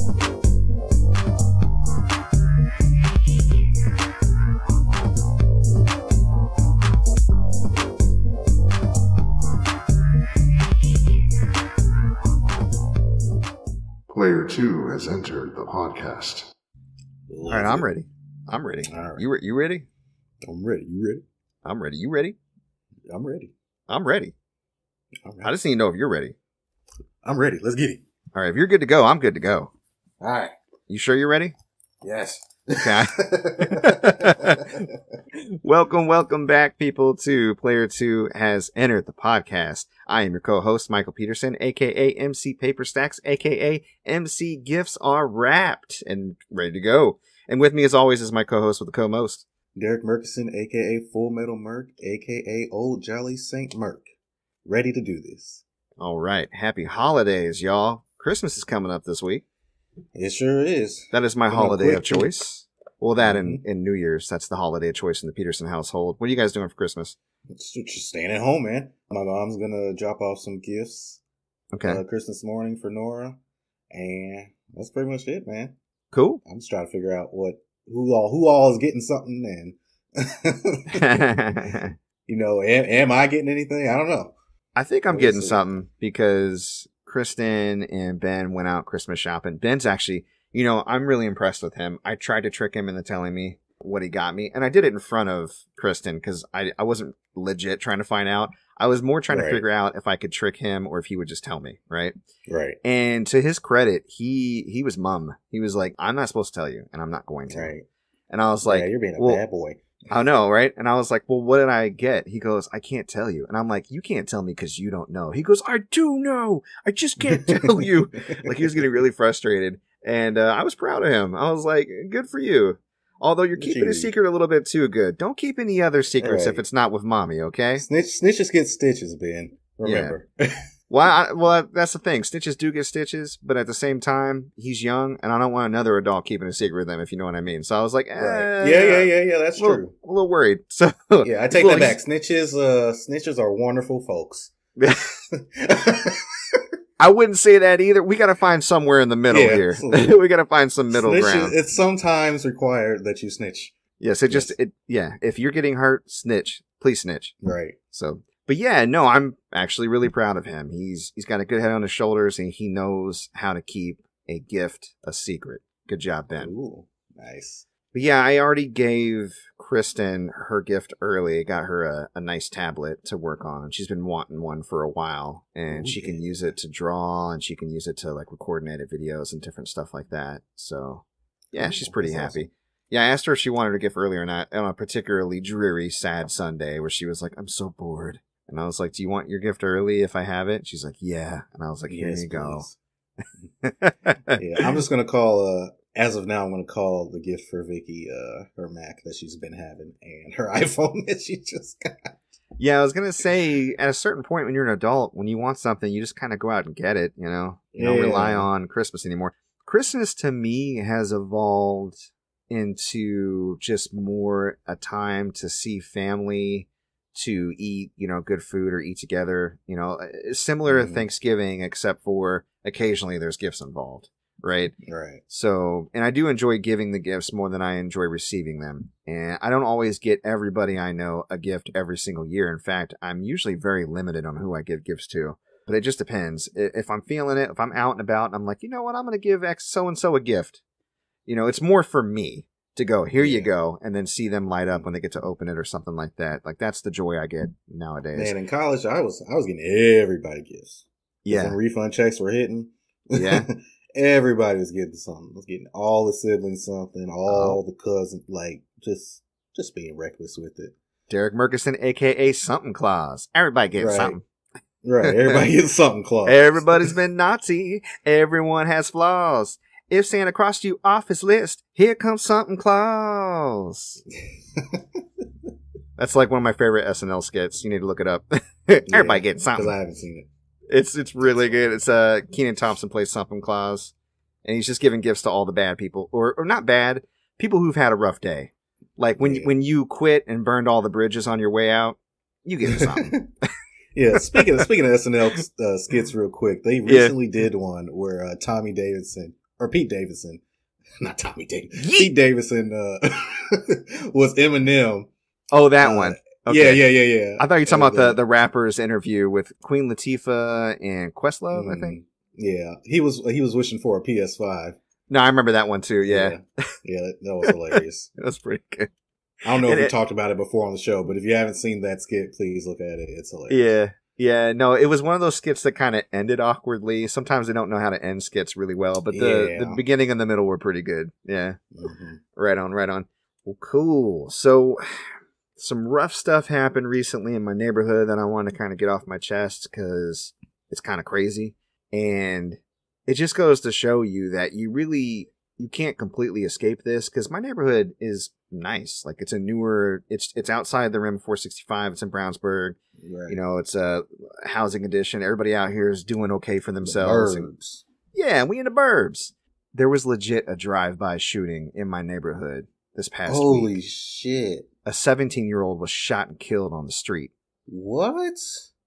Player 2 has entered the podcast. All right, I'm ready. All right. You ready? I'm ready. You ready? I'm ready. You ready? I'm ready. I'm ready. I just need to know if you're ready. I'm ready. Let's get it. All right, if you're good to go, I'm good to go. All right. You sure you're ready? Yes. Okay. Welcome back, people, to Player 2 Has Entered the Podcast. I am your co-host, Michael Peterson, a.k.a. MC Paper Stacks, a.k.a. MC Gifts Are Wrapped, and ready to go. And with me, as always, is my co-host with the co-most, Derrick Murkison, a.k.a. Full Metal Merc, a.k.a. Old Jolly Saint Merc. Ready to do this. All right. Happy holidays, y'all. Christmas is coming up this week. It sure is. That is my holiday of choice. Well, that in New Year's, that's the holiday of choice in the Peterson household. What are you guys doing for Christmas? Just staying at home, man. My mom's gonna drop off some gifts. Okay. Christmas morning for Nora, and that's pretty much it, man. Cool. I'm just trying to figure out who all is getting something, and you know, am I getting anything? I don't know. I think I'm getting something because Kristen and Ben went out Christmas shopping. Ben's actually, you know, I'm really impressed with him. I tried to trick him into telling me what he got me, and I did it in front of Kristen because I wasn't legit trying to find out. I was more trying to figure out if I could trick him or if he would just tell me, right? Right. And to his credit, he was mum. He was like, I'm not supposed to tell you, and I'm not going to. Right. And I was like, yeah, you're being a bad boy. I know, right? And I was like, well, what did I get? He goes, I can't tell you. And I'm like, you can't tell me because you don't know. He goes, I do know. I just can't tell you. Like, he was getting really frustrated. And I was proud of him. I was like, good for you. Although you're keeping a secret a little bit too good. Don't keep any other secrets if it's not with mommy, okay? Snitches get stitches, Ben. Remember. Yeah. Well, that's the thing. Snitches do get stitches, but at the same time, he's young, and I don't want another adult keeping a secret with him, if you know what I mean. So I was like, yeah, that's true. A little worried. So yeah, I take that back. Snitches are wonderful folks. I wouldn't say that either. We got to find somewhere in the middle here. We got to find some middle ground. It's sometimes required that you snitch. Yes, if you're getting hurt, snitch. Please snitch. Right. So. But yeah, no, I'm actually really proud of him. He's got a good head on his shoulders, and he knows how to keep a gift a secret. Good job, Ben. Ooh, nice. But yeah, I already gave Kristen her gift early. I got her a nice tablet to work on. She's been wanting one for a while, and she can use it to draw, and she can use it to like record and edit videos and different stuff like that. So yeah, she's pretty happy. Awesome. Yeah, I asked her if she wanted her gift early or not on a particularly dreary, sad Sunday where she was like, I'm so bored. And I was like, do you want your gift early if I have it? She's like, yeah. And I was like, here you go. Yeah, I'm just going to call, as of now, I'm going to call the gift for Vicky, her Mac that she's been having and her iPhone that she just got. Yeah, I was going to say, at a certain point when you're an adult, when you want something, you just kind of go out and get it, you know? You don't rely on Christmas anymore. Christmas, to me, has evolved into just more a time to see family, to eat, you know, good food or eat together, you know, similar to Thanksgiving, except for occasionally there's gifts involved, right? Right. So, and I do enjoy giving the gifts more than I enjoy receiving them. And I don't always get everybody I know a gift every single year. In fact, I'm usually very limited on who I give gifts to, but it just depends. If I'm feeling it, if I'm out and about and I'm like, you know what, I'm going to give X so-and-so a gift. You know, it's more for me to go, here you go, and then see them light up when they get to open it or something like that. Like, that's the joy I get nowadays. Man, in college, I was getting everybody gifts. Yeah. When refund checks were hitting. Yeah. Everybody was getting something. I was getting all the siblings something, all the cousins, like, just being reckless with it. Derrick Murkison, a.k.a. Something Claus. Everybody gets something. Right, everybody gets something Claus. Everybody's been naughty. Everyone has flaws. If Santa crossed you off his list, here comes something Claus. That's like one of my favorite SNL skits. You need to look it up. Everybody gets something. Because I haven't seen it. It's really good. It's Kenan Thompson plays something Claus, and he's just giving gifts to all the bad people, or not bad, people who've had a rough day. Like when you quit and burned all the bridges on your way out, you get something. Yeah, speaking of SNL skits real quick, they recently did one where Tommy Davidson, or Pete Davidson, not Tommy Davidson. Pete Davidson was Eminem. Oh, that one. Okay. Yeah. I thought you were talking about the rapper's interview with Queen Latifah and Questlove, I think. Yeah, he was wishing for a PS5. No, I remember that one too. Yeah, that was hilarious. That was pretty good. I don't know if we talked about it before on the show, but if you haven't seen that skit, please look at it. It's hilarious. Yeah. No, it was one of those skits that kind of ended awkwardly. Sometimes they don't know how to end skits really well, but the beginning and the middle were pretty good. Yeah. Mm-hmm. Right on. Well, cool. So some rough stuff happened recently in my neighborhood that I want to kind of get off my chest because it's kind of crazy. And it just goes to show you that you can't completely escape this, because my neighborhood is nice. Like, it's a newer, it's outside the rim 465. It's in Brownsburg. Right. You know, it's a housing addition. Everybody out here is doing okay for themselves. We in the burbs. There was legit a drive-by shooting in my neighborhood this past week. Holy shit. A 17-year-old was shot and killed on the street. What?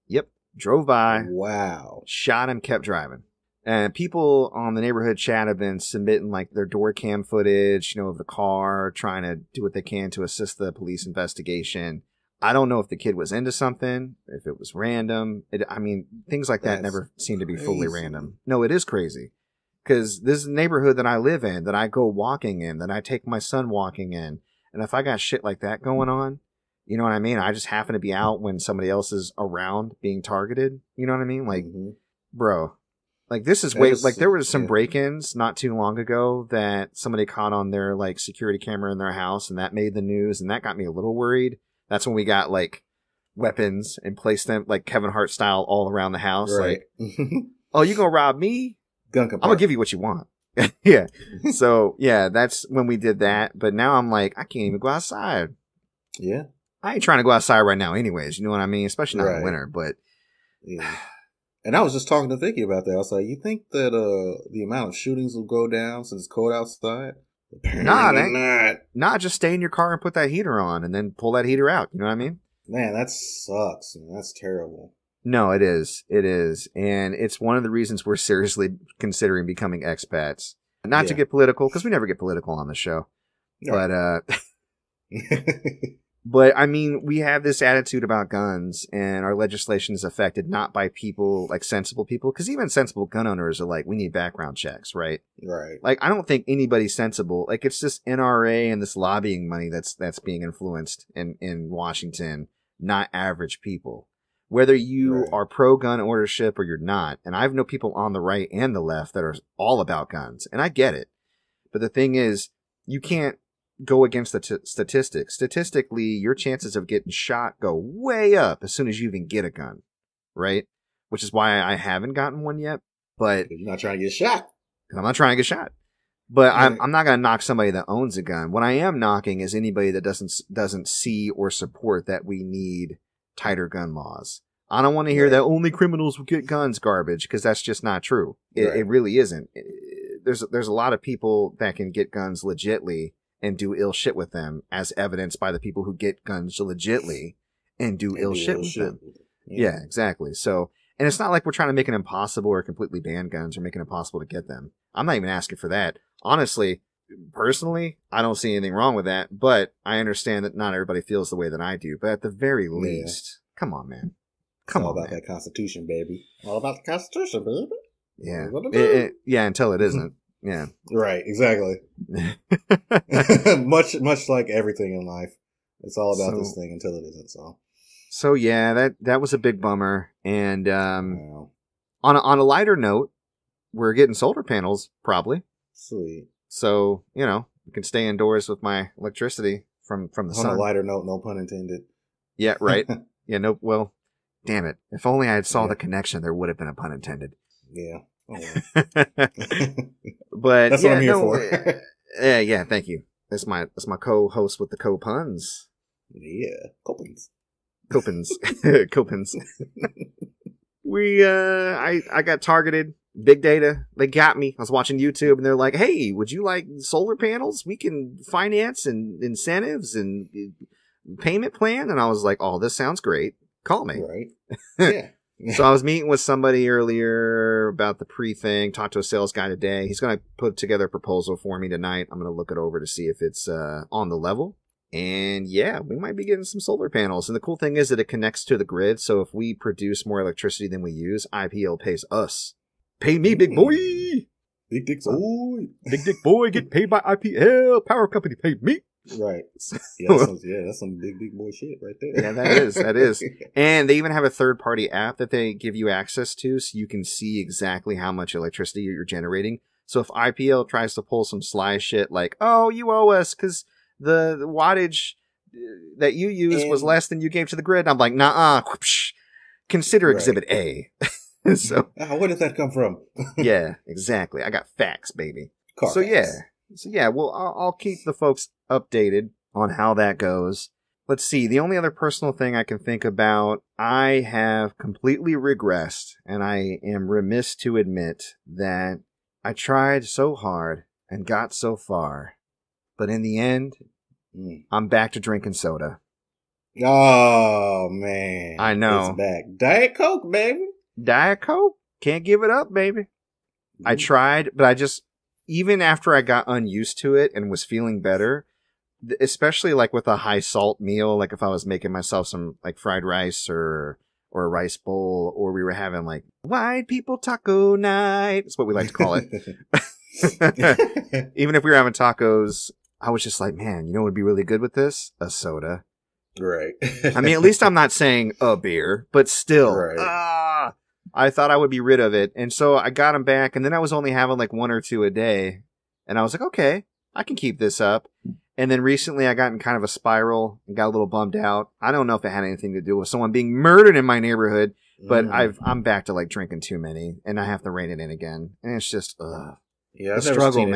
Yep. Drove by. Wow. Shot him, kept driving. And people on the neighborhood chat have been submitting like their door cam footage, you know, of the car, trying to do what they can to assist the police investigation. I don't know if the kid was into something, if it was random. Things like that never seem to be fully random. No, it is crazy. Because this is a neighborhood that I live in, that I go walking in, that I take my son walking in. And if I got shit like that going on, you know what I mean? I just happen to be out when somebody else is around being targeted. You know what I mean? Like, bro. Like, this is there were some break-ins not too long ago that somebody caught on their, like, security camera in their house, and that made the news, and that got me a little worried. That's when we got, like, weapons and placed them, like, Kevin Hart style all around the house. Right. Like, oh, you gonna rob me? I'm gonna give you what you want. Yeah. So, yeah, that's when we did that. But now I'm like, I can't even go outside. Yeah. I ain't trying to go outside right now anyways. You know what I mean? Especially not in winter, but... Yeah. And I was just talking to Vicky about that. I was like, you think that the amount of shootings will go down since it's cold outside? Nah, just stay in your car and put that heater on and then pull that heater out. You know what I mean? Man, that sucks. Man. That's terrible. No, it is. It is. And it's one of the reasons we're seriously considering becoming expats. Not to get political, because we never get political on the show. No. But, I mean, we have this attitude about guns, and our legislation is affected not by people, like sensible people, because even sensible gun owners are like, we need background checks, right? Right. Like, I don't think anybody's sensible. Like, it's just NRA and this lobbying money that's being influenced in Washington, not average people. Whether you are pro-gun ownership or you're not, and I know people on the right and the left that are all about guns, and I get it. But the thing is, you can't go against the statistics. Statistically, your chances of getting shot go way up as soon as you even get a gun, right? Which is why I haven't gotten one yet. But you're not trying to get shot. I'm not trying to get shot. But I'm not going to knock somebody that owns a gun. What I am knocking is anybody that doesn't see or support that we need tighter gun laws. I don't want to hear that only criminals will get guns garbage, because that's just not true. It really isn't. There's a lot of people that can get guns legitly and do ill shit with them, as evidenced by the people who get guns legitly and do ill shit with them. Yeah, exactly. So, and it's not like we're trying to make it impossible or completely ban guns or make it impossible to get them. I'm not even asking for that. Honestly, personally, I don't see anything wrong with that, but I understand that not everybody feels the way that I do. But at the very least, come on, man. Come on, about that Constitution, baby. All about the Constitution, baby. Yeah. Until it isn't. Yeah. Right, exactly. much like everything in life. It's all about this thing until it isn't, So yeah, that was a big bummer. And on a lighter note, we're getting solar panels probably. Sweet. So, you know, I can stay indoors with my electricity from the sun. On a lighter note, no pun intended. Yeah, right. Well, damn it. If only I had saw the connection, there would have been a pun intended. Yeah. Oh, but that's what I'm here for. Yeah, thank you. That's my co-host with the co-puns. Yeah, Copins. Copins. I got targeted. Big data. They got me. I was watching YouTube and they're like, hey, would you like solar panels? We can finance and incentives and payment plan. And I was like, oh, this sounds great. Call me. Right. Yeah. So I was meeting with somebody earlier about the pre-thing, talked to a sales guy today. He's going to put together a proposal for me tonight. I'm going to look it over to see if it's on the level. And yeah, we might be getting some solar panels. And the cool thing is that it connects to the grid. So if we produce more electricity than we use, IPL pays us. Pay me, big boy! Big dick boy. Big dick boy, get paid by IPL. Power company paid me. Right. That's some big boy shit right there. Yeah, that is. And they even have a third-party app that they give you access to, so you can see exactly how much electricity you're generating. So if IPL tries to pull some sly shit like, oh, you owe us because the wattage that you used was less than you gave to the grid, I'm like, nah, consider Exhibit A. So where did that come from? Yeah, exactly. I got facts, baby. So yeah, well, I'll keep the folks updated on how that goes. Let's see. The only other personal thing I can think about, I have completely regressed, and I am remiss to admit that I tried so hard and got so far, but in the end, I'm back to drinking soda. Oh, man. I know. It's back. Diet Coke, baby. Diet Coke? Can't give it up, baby. I tried, but I just, even after I got unused to it and was feeling better, especially like with a high salt meal, like if I was making myself some like fried rice or a rice bowl, or we were having like white people taco night, it's what we like to call it. Even if we were having tacos, I was just like, man, you know what would be really good with this? A soda. Right. I mean, at least I'm not saying a beer, but still, right. I thought I would be rid of it. And so I got them back, and then I was only having like 1 or 2 a day. And I was like, okay, I can keep this up. And then recently I got in kind of a spiral and got a little bummed out. I don't know if it had anything to do with someone being murdered in my neighborhood, but I'm back to like drinking too many, and I have to rein it in again. And it's just, yeah, I've never seen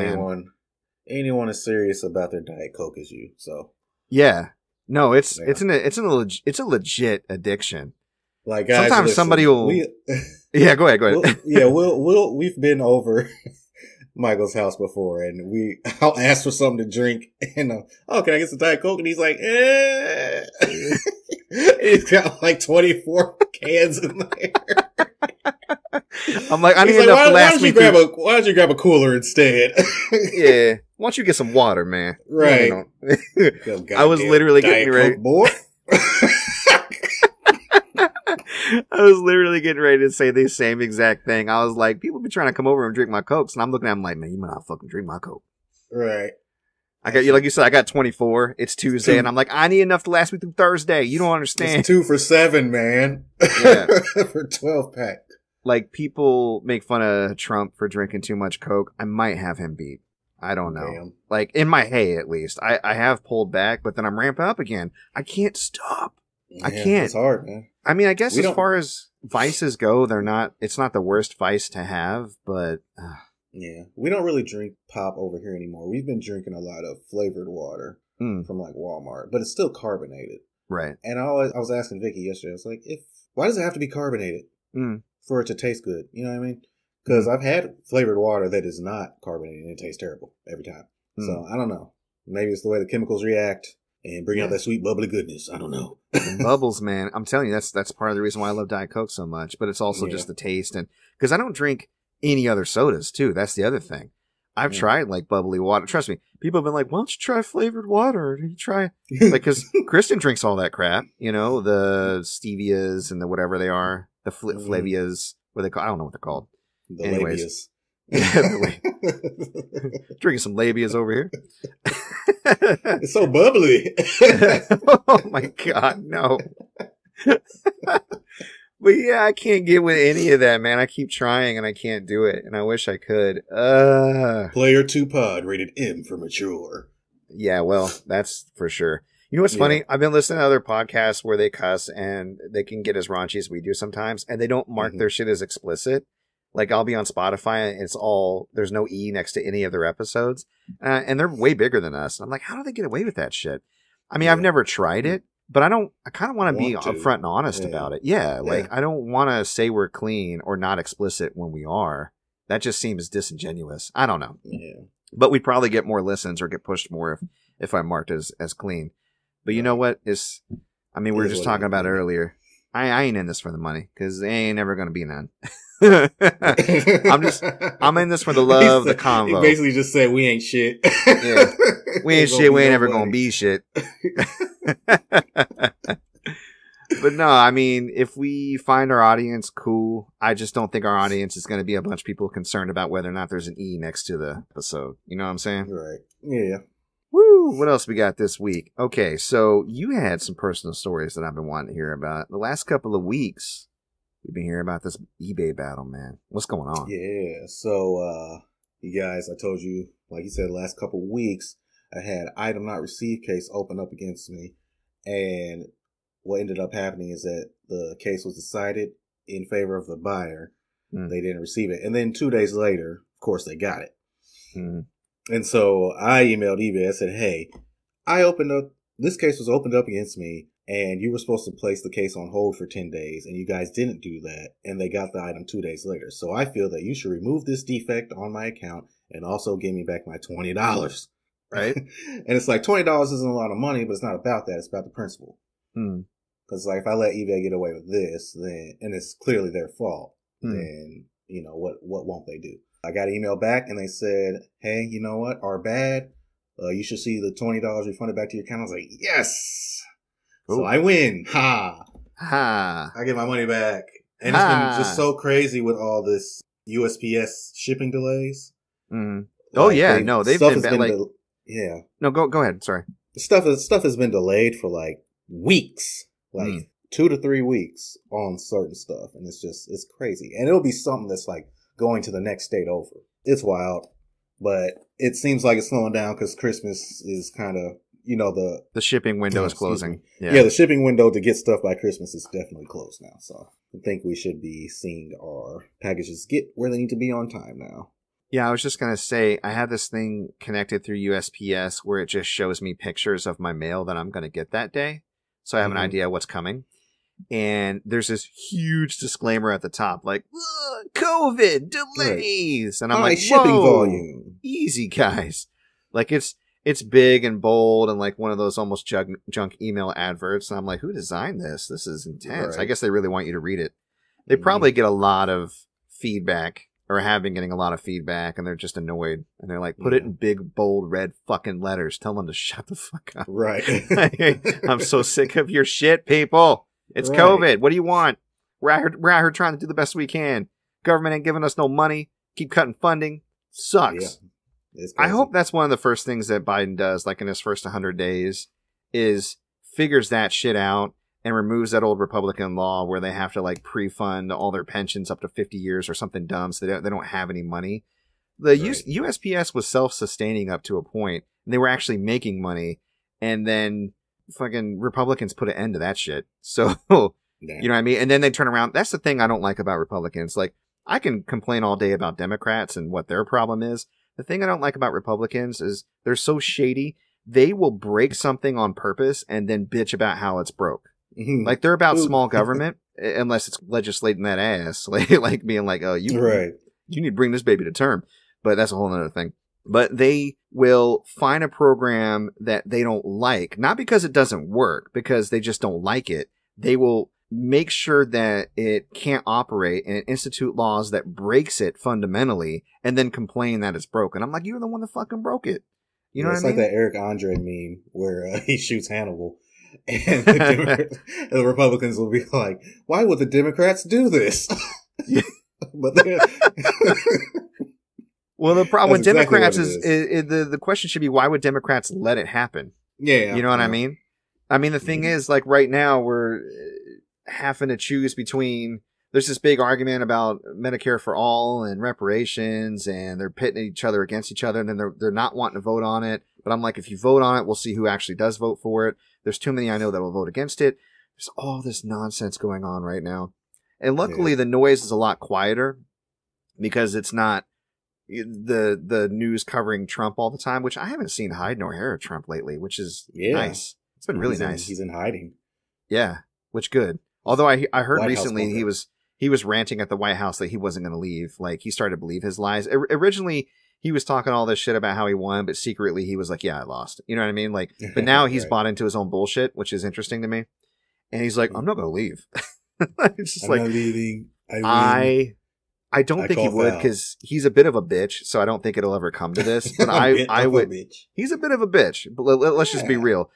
anyone as serious about their Diet Coke as you. So yeah, no, it's a legit addiction. Like, guys, sometimes listen, somebody will. Yeah, go ahead. We've been over Michael's house before, and I'll ask for something to drink, and can I get some Diet Coke? And he's like, he's got like 24 cans in there. I'm like, I need enough to last me. Why don't you grab a cooler instead? Yeah, why don't you get some water, man? Right. I was literally getting ready. Coke, boy. I was literally getting ready to say the same exact thing. I was like, people be trying to come over and drink my Cokes, and I'm looking at them like, man, you might not fucking drink my Coke. Right. I got you, like you said, I got 24. It's Tuesday, and I'm like, I need enough to last me through Thursday. You don't understand. It's 2 for $7, man. Yeah. For 12 pack. Like, people make fun of Trump for drinking too much Coke. I might have him beat. I don't know. Damn. Like, in my hay, at least. I have pulled back, but then I'm ramping up again. I can't stop. Yeah, I can't. It's hard, man. I mean, I guess as far as vices go, it's not the worst vice to have, but yeah, we don't really drink pop over here anymore. We've been drinking a lot of flavored water from like Walmart, but it's still carbonated. Right. And I was asking Vicky yesterday, I was like, why does it have to be carbonated for it to taste good? You know what I mean? Because I've had flavored water that is not carbonated and it tastes terrible every time. So I don't know. Maybe it's the way the chemicals react and bring out that sweet bubbly goodness. I don't know. Bubbles, man. I'm telling you, that's part of the reason why I love Diet Coke so much. But it's also just the taste, and because I don't drink any other sodas too. That's the other thing. I've tried like bubbly water. Trust me, people have been like, "Why don't you try flavored water? You try like because Kristen drinks all that crap. You know, the stevias and the whatever they are, the flavias. What they call? I don't know what they're called. The Anyways. labias. Yeah, drinking some labias over here. It's so bubbly. Oh my God, no. But yeah, I can't get with any of that, man. I keep trying and I can't do it, and I wish I could. Player 2 pod rated M for mature. Yeah, well, that's for sure. You know what's funny? I've been listening to other podcasts where they cuss and they can get as raunchy as we do sometimes, and they don't mark their shit as explicit. Like, I'll be on Spotify and it's all, there's no E next to any of their episodes. And they're way bigger than us. And I'm like, how do they get away with that shit? I mean, I've never tried it, but I kind of want to be upfront and honest about it. Yeah. Like, I don't want to say we're clean or not explicit when we are. That just seems disingenuous. I don't know. Yeah. But we'd probably get more listens or get pushed more if I'm marked as clean. But you know what? We were just talking about it earlier. I ain't in this for the money because there ain't ever going to be none. I'm in this for the love, the convo. He basically just said, we ain't shit. Yeah. We ain't shit. We ain't ever going to be shit. But no, I mean, if we find our audience, cool. I just don't think our audience is going to be a bunch of people concerned about whether or not there's an E next to the episode. You know what I'm saying? Right. Yeah. Woo! What else we got this week? Okay, so you had some personal stories that I've been wanting to hear about. The last couple of weeks, we've been hearing about this eBay battle, man. What's going on? Yeah. So, you guys, I told you, like you said, the last couple of weeks, I had item not received case open up against me, and what ended up happening is that the case was decided in favor of the buyer. They didn't receive it. And then 2 days later, of course, they got it. And so I emailed eBay. I said, hey, this case was opened up against me, and you were supposed to place the case on hold for 10 days, and you guys didn't do that, and they got the item 2 days later. So I feel that you should remove this defect on my account and also give me back my $20. Right? And it's like, $20 isn't a lot of money, but it's not about that. It's about the principle. Because like if I let eBay get away with this, then and it's clearly their fault, then you know what won't they do? I got an email back and they said, "Hey, you know what? Our bad. You should see the $20 refunded back to your account." I was like, "Yes!" Ooh. So I win. Ha! I get my money back, and it's been just so crazy with all this USPS shipping delays. Oh yeah, they've been yeah. No, go ahead. Sorry. Stuff has been delayed for like weeks, like 2 to 3 weeks on certain stuff. And it's crazy. And it'll be something that's like going to the next state over. It's wild, but it seems like it's slowing down because Christmas is kind of, you know, the shipping window is closing. Yeah, the shipping window to get stuff by Christmas is definitely closed now. So I think we should be seeing our packages get where they need to be on time now. Yeah, I was just going to say, I have this thing connected through USPS where it just shows me pictures of my mail that I'm going to get that day. So I have an idea what's coming. And there's this huge disclaimer at the top, like, COVID, delays. Right. And I'm like, shipping volume. Easy, guys. Like, it's big and bold and like one of those almost junk email adverts. And I'm like, who designed this? This is intense. Right. I guess they really want you to read it. They probably get a lot of feedback, or have been getting a lot of feedback, and they're just annoyed. And they're like, put it in big, bold, red fucking letters. Tell them to shut the fuck up. Right. I'm so sick of your shit, people. It's COVID. What do you want? We're out here trying to do the best we can. Government ain't giving us no money. Keep cutting funding. Sucks. Yeah. I hope that's one of the first things that Biden does, like in his first 100 days, is figures that shit out and removes that old Republican law where they have to like pre-fund all their pensions up to 50 years or something dumb, so they don't have any money. The USPS was self-sustaining up to a point, and they were actually making money, and then fucking Republicans put an end to that shit. So, you know what I mean? And then they turn around. That's the thing I don't like about Republicans. Like, I can complain all day about Democrats and what their problem is. The thing I don't like about Republicans is they're so shady. They will break something on purpose and then bitch about how it's broke. Like, they're about small government, unless it's legislating that ass, like being like, oh, you need to bring this baby to term. But that's a whole other thing. But they will find a program that they don't like, not because it doesn't work, because they just don't like it. They will make sure that it can't operate and institute laws that breaks it fundamentally, and then complain that it's broken. I'm like, you're the one that fucking broke it. You know what I mean? It's like that Eric Andre meme where he shoots Hannibal. And the Republicans will be like, why would the Democrats do this? But well, the problem with Democrats is the question should be, why would Democrats let it happen? Yeah. You know what I mean? I mean, the thing is, like, right now we're having to choose between, there's this big argument about Medicare for all and reparations, and they're pitting each other against each other, and then they're not wanting to vote on it. But I'm like, if you vote on it, we'll see who actually does vote for it. There's too many I know that will vote against it. There's all this nonsense going on right now. And luckily the noise is a lot quieter because it's not the news covering Trump all the time, which I haven't seen hide nor hair of Trump lately, which is nice. It's been really nice. He's in hiding. Yeah, which good. Although I heard White recently he was ranting at the White House that he wasn't going to leave. Like, he started to believe his lies. Originally, he was talking all this shit about how he won, but secretly he was like, yeah, I lost. You know what I mean? Like, but now he's bought into his own bullshit, which is interesting to me. And he's like, I'm not going to leave. It's just I'm like not leaving. I don't think he would, because he's a bit of a bitch, so I don't think it'll ever come to this. But I would. He's a bit of a bitch, but let's just be real.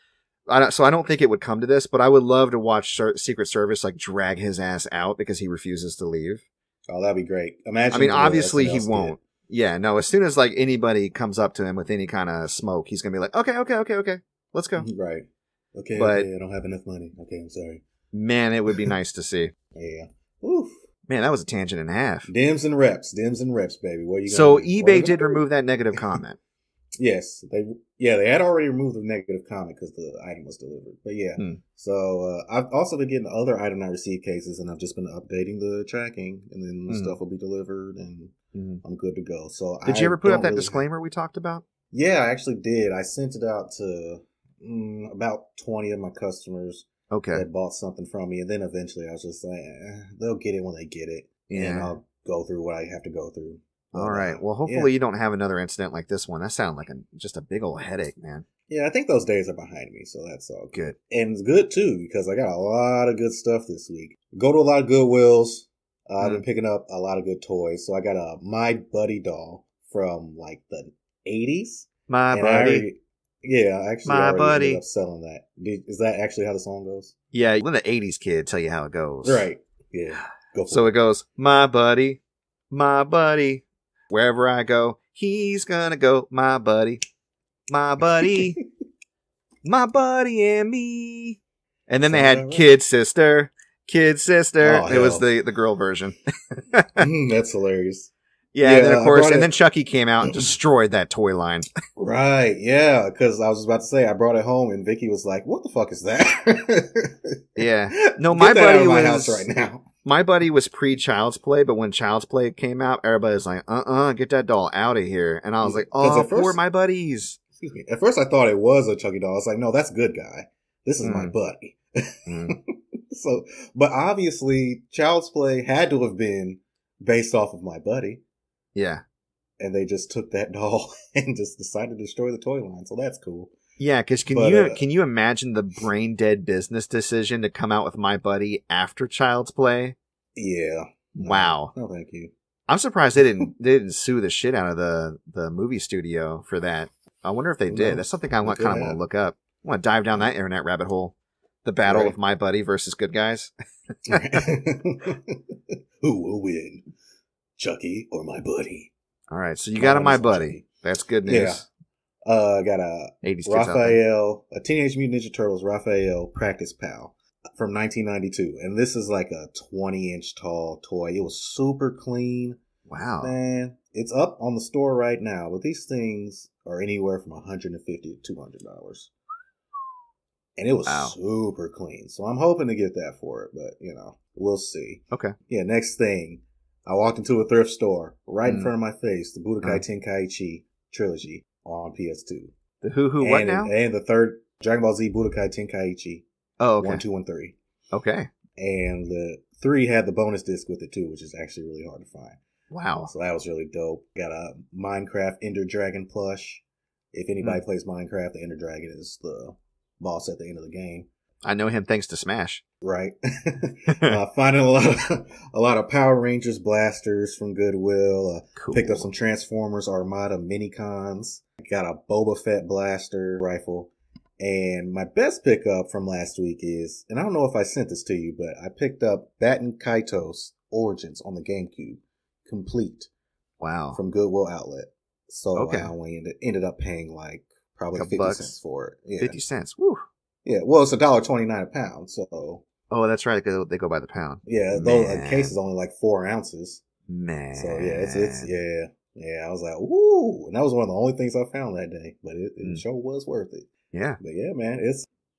So I don't think it would come to this, but I would love to watch Secret Service like drag his ass out because he refuses to leave. Oh, that'd be great. Imagine. I mean, obviously he won't. Yeah, no. As soon as like anybody comes up to him with any kind of smoke, he's gonna be like, okay, let's go. Right. Okay, but, I don't have enough money. Okay, I'm sorry. Man, it would be nice to see. Yeah. Oof. Man, that was a tangent and a half. Dims and reps, baby. What are you? So eBay did remove that negative comment. Yes, they had already removed the negative comment because the item was delivered. But yeah, so I've also been getting other item not received cases, and I've just been updating the tracking, and then the stuff will be delivered, and I'm good to go. So did you ever put up that disclaimer we talked about? Yeah, I actually did. I sent it out to about 20 of my customers. Okay, that bought something from me, and then eventually I was just like, they'll get it when they get it, and I'll go through what I have to go through. All right. Well, hopefully you don't have another incident like this one. That sounded like just a big old headache, man. Yeah, I think those days are behind me, so that's all good. And it's good, too, because I got a lot of good stuff this week. Go to a lot of Goodwills. I've been picking up a lot of good toys. So I got a My Buddy doll from, like, the 80s. My Buddy. I actually My already buddy. ended up selling that. Is that actually how the song goes? Yeah, let the 80s kid tell you how it goes. Right. Yeah. Go for it. So it goes, my buddy, wherever I go, he's gonna go, my buddy, my buddy and me. And then they had Kid Sister. Oh, it was the girl version. That's hilarious. Yeah, and then of course, and then Chucky came out and destroyed that toy line. Right, yeah, because I was about to say, I brought it home and Vicky was like, what the fuck is that? Yeah. No, my buddy was... house right now. My buddy was pre-Child's Play, but when Child's Play came out, everybody was like, get that doll out of here. And I was like, poor my buddies. Excuse me. At first I thought it was a Chucky doll. I was like, no, that's good guy. This is my buddy. So, but obviously, Child's Play had to have been based off of My Buddy. Yeah. And they just took that doll and just decided to destroy the toy line. So that's cool. Yeah, because can you imagine the brain dead business decision to come out with My Buddy after Child's Play? Yeah. Wow. No, thank you. I'm surprised they didn't sue the shit out of the movie studio for that. I wonder if they did. That's something I want to look up. I want to dive down that internet rabbit hole. The battle of My Buddy versus good guys. Who will win? Chucky or My Buddy? All right, so you got a My Buddy. That's good news. Yeah. I got a Raphael, a Teenage Mutant Ninja Turtles Raphael Practice Pal from 1992. And this is like a 20-inch tall toy. It was super clean. Wow. Man, it's up on the store right now. But these things are anywhere from $150 to $200. And it was super clean. So I'm hoping to get that for it. But, we'll see. Okay. Yeah, next thing. I walked into a thrift store right in front of my face, the Budokai Tenkaichi trilogy on PS2. The what now? And the third Dragon Ball Z Budokai Tenkaichi. Oh, okay. 1, 2, and 3. Okay. And the 3 had the bonus disc with it too, which is actually really hard to find. Wow. So that was really dope. Got a Minecraft Ender Dragon plush. If anybody plays Minecraft, the Ender Dragon is the boss at the end of the game. I know him thanks to Smash. Right. Finding a lot of Power Rangers blasters from Goodwill. Cool. Picked up some Transformers Armada Minicons. Got a Boba Fett blaster rifle. And my best pickup from last week is, and I don't know if I sent this to you, but I picked up Baten Kaitos Origins on the GameCube. Complete. Wow. From Goodwill Outlet. So I only ended up paying like probably 50 cents for it. Yeah. 50 cents. Woo. Yeah, well, it's $1.29 a pound, so. Oh, that's right. They go by the pound. Yeah, though a case is only like 4 ounces. Man. So yeah, I was like, ooh, and that was one of the only things I found that day, but it sure was worth it. Yeah. But yeah, man,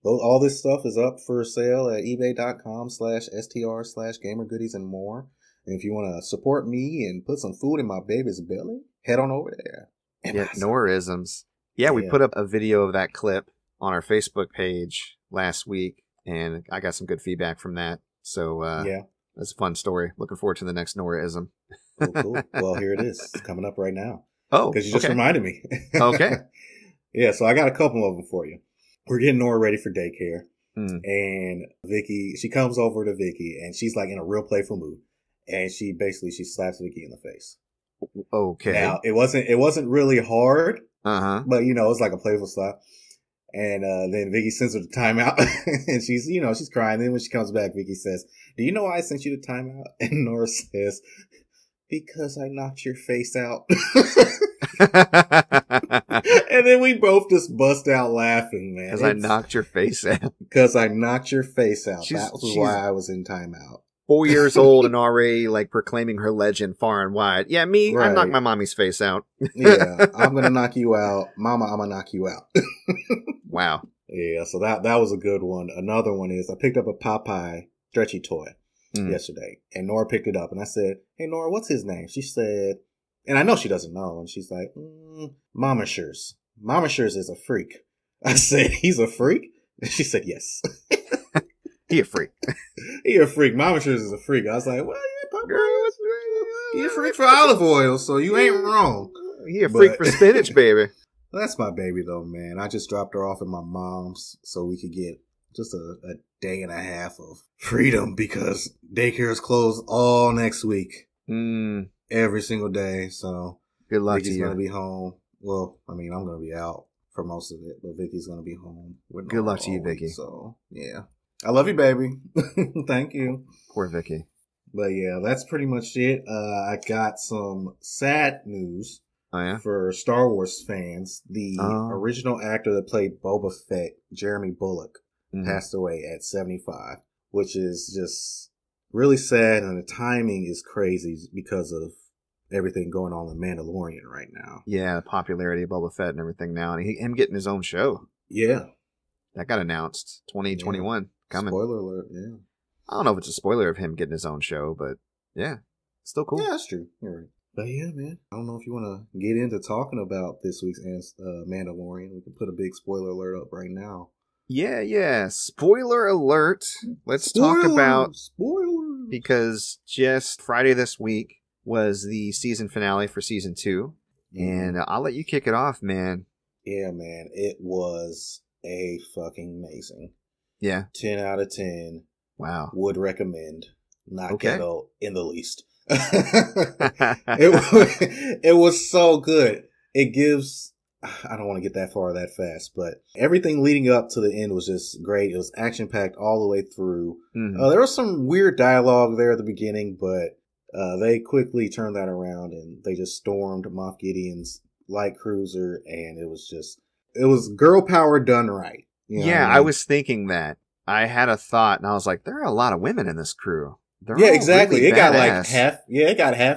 all this stuff is up for sale at ebay.com/str/gamergoodies and more. And if you want to support me and put some food in my baby's belly, head on over there. Yeah, Nora-isms. Yeah, we put up a video of that clip on our Facebook page last week, and I got some good feedback from that. So that's a fun story. Looking forward to the next Nora-ism. Cool. Well, here it is. It's coming up right now. Oh, because you just reminded me. Okay. Yeah, so I got a couple of them for you. We're getting Nora ready for daycare. And Vicky, she comes over to Vicky, and she's like in a real playful mood, and she slaps Vicky in the face. Okay. Now it wasn't really hard, but it's like a playful slap. And then Vicky sends her to timeout, and she's crying. Then when she comes back, Vicky says, "Do you know why I sent you to timeout?" And Nora says, "Because I knocked your face out." And then we both just bust out laughing, man. Because I knocked your face out. Because I knocked your face out. That was why I was in timeout. 4 years old and already like proclaiming her legend far and wide. Yeah, me, right. I knocked my mommy's face out. Yeah, I'm going to knock you out. Mama, I'm going to knock you out. Wow. Yeah, so that was a good one. Another one is I picked up a Popeye stretchy toy yesterday, and Nora picked it up, and I said, "Hey, Nora, what's his name?" She said, and I know she doesn't know, and she's like, Mamashers. Mamashers is a freak. I said, "He's a freak?" And she said, "Yes." He a freak. He a freak. Mamashers is a freak. I was like, well, he a freak for olive oil, so you ain't wrong. He a freak for spinach, baby. That's my baby, though, man. I just dropped her off at my mom's so we could get just a day and a half of freedom because daycare is closed all next week. Every single day. So good luck Vicky's to you. Going to be home. Well, I mean, I'm going to be out for most of it, but Vicky's going to be home. Good luck to you, Vicky. So, yeah. I love you, baby. Thank you. Poor Vicky. But yeah, that's pretty much it. I got some sad news for Star Wars fans. The original actor that played Boba Fett, Jeremy Bulloch, passed away at 75, which is just really sad. And the timing is crazy because of everything going on in Mandalorian right now. Yeah, the popularity of Boba Fett and everything now. And him getting his own show. Yeah. That got announced 2021. Yeah. Coming. Spoiler alert, yeah. I don't know if it's a spoiler of him getting his own show, but yeah, still cool. Yeah, that's true. You're right. But yeah, man, I don't know if you want to get into talking about this week's Mandalorian. We can put a big spoiler alert up right now. Yeah. Spoiler alert. Let's talk about spoilers. Because just Friday this week was the season finale for season 2. And I'll let you kick it off, man. Yeah, man. It was a fucking amazing. Yeah. 10 out of 10. Wow. Would recommend. Not ghetto in the least. It was so good. It gives, I don't want to get that far that fast, but everything leading up to the end was just great. It was action packed all the way through. There was some weird dialogue there at the beginning, but they quickly turned that around and they just stormed Moff Gideon's light cruiser, and it was girl power done right. You know what I mean? I was thinking that. I had a thought, and I was like, there are a lot of women in this crew. Yeah, exactly. Really it got like half. Yeah,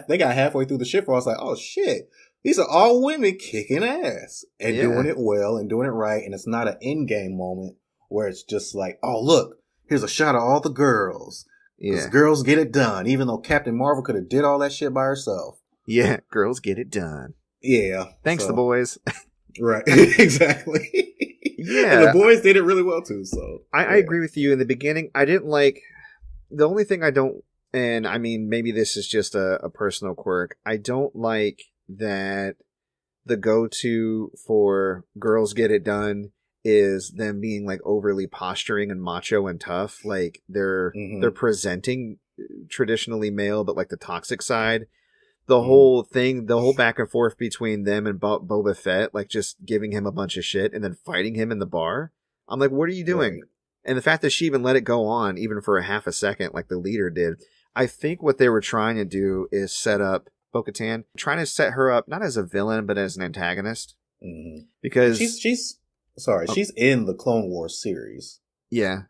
they got halfway through the ship where I was like, oh shit, these are all women kicking ass and doing it well and doing it right. And it's not an in-game moment where it's just like, oh look, here's a shot of all the girls. Because girls get it done, even though Captain Marvel could have did all that shit by herself. Yeah, girls get it done. Yeah. Thanks, the boys. Right. Exactly. Yeah. And the boys did it really well too, so. I agree with you. In the beginning, I didn't like, the only thing I don't, and I mean, maybe this is just a personal quirk, I don't like that the go-to for girls get it done is them being like overly posturing and macho and tough. Like they're presenting traditionally male, but like the toxic side. The whole thing, the whole back and forth between them and Boba Fett, like just giving him a bunch of shit and then fighting him in the bar. I'm like, what are you doing? Right. And the fact that she even let it go on, even for a half a second, like the leader did. I think what they were trying to do is set up Bo-Katan, trying to set her up not as a villain, but as an antagonist. Because she's in the Clone Wars series. Yeah.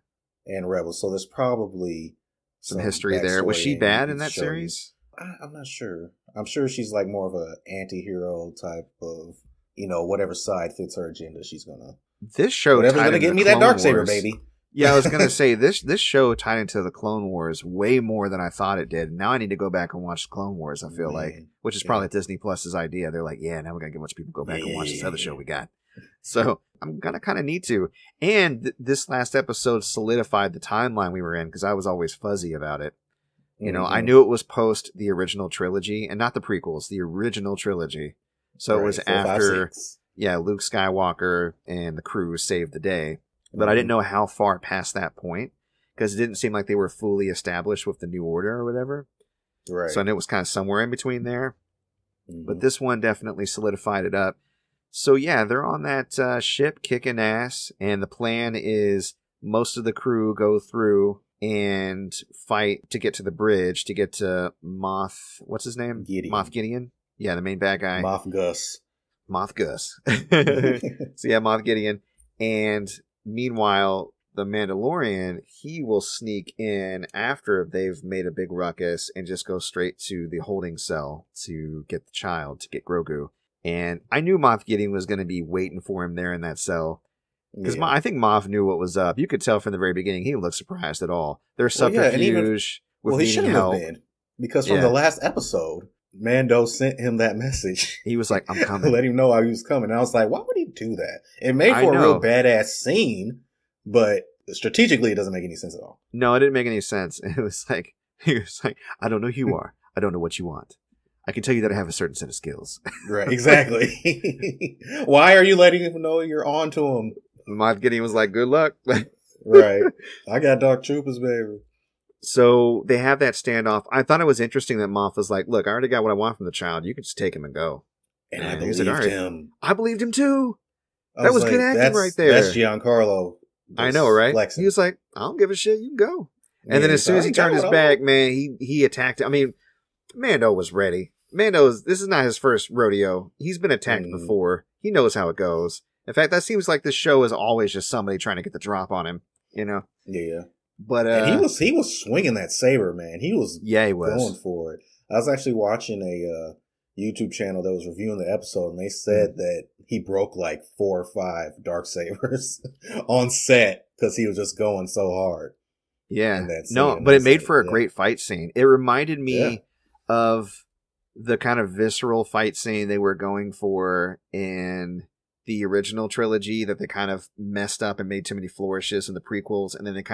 And Rebels, so there's probably some history there. Was she bad in that series? I'm not sure. I'm sure she's like more of a anti-hero type of, whatever side fits her agenda, she's gonna. This show, whatever's gonna get me that Darksaber, baby. Yeah, I was gonna say this show tied into the Clone Wars way more than I thought it did. Now I need to go back and watch Clone Wars. I feel like, which is probably Disney Plus's idea. They're like, yeah, now we're gonna get a bunch of people go back and watch this other show we got. So I'm gonna kind of need to. And this last episode solidified the timeline we were in because I was always fuzzy about it. I knew it was post the original trilogy and not the prequels, the original trilogy. So it was after, Luke Skywalker and the crew saved the day. but I didn't know how far past that point because it didn't seem like they were fully established with the New Order or whatever. Right. So I knew it was kind of somewhere in between there. Mm-hmm. But this one definitely solidified it up. So yeah, they're on that ship kicking ass, and the plan is most of the crew go through and fight to get to the bridge to get to what's his name? Gideon. Moff Gideon. Yeah, the main bad guy. Moff Gus. So yeah, Moff Gideon. And meanwhile, the Mandalorian, he will sneak in after they've made a big ruckus and just go straight to the holding cell to get the child, to get Grogu. And I knew Moff Gideon was going to be waiting for him there in that cell. Because I think Moff knew what was up. You could tell from the very beginning he looked surprised at all. There's subterfuge with he shouldn't have been. Because from the last episode, Mando sent him that message. He was like, I'm coming. Let him know he was coming. And I was like, why would he do that? It made for a real badass scene, but strategically it doesn't make any sense at all. No, it didn't make any sense. It was like, he was like, I don't know who you are. I don't know what you want. I can tell you that I have a certain set of skills. Right, exactly. Why are you letting him know you're on to him? Moff Gideon was like, good luck. Right. I got Dark Troopers, baby. So they have that standoff. I thought it was interesting that Moff was like, look, I already got what I want from the child. You can just take him and go. And I believed him. I believed him too. That was good acting right there. That's Giancarlo. I know, right? Flexing. He was like, I don't give a shit. You can go. And then as soon as he turned his back, man, he attacked. I mean, Mando was ready. This is not his first rodeo. He's been attacked before. He knows how it goes. In fact, that seems like this show is always just somebody trying to get the drop on him, you know? Yeah. But and he was swinging that saber, man. He was going for it. I was actually watching a YouTube channel that was reviewing the episode, and they said that he broke like 4 or 5 dark sabers on set because he was just going so hard. Yeah. No, but it made for a great fight scene. It reminded me of the kind of visceral fight scene they were going for in the original trilogy that they kind of messed up and made too many flourishes in the prequels, and then they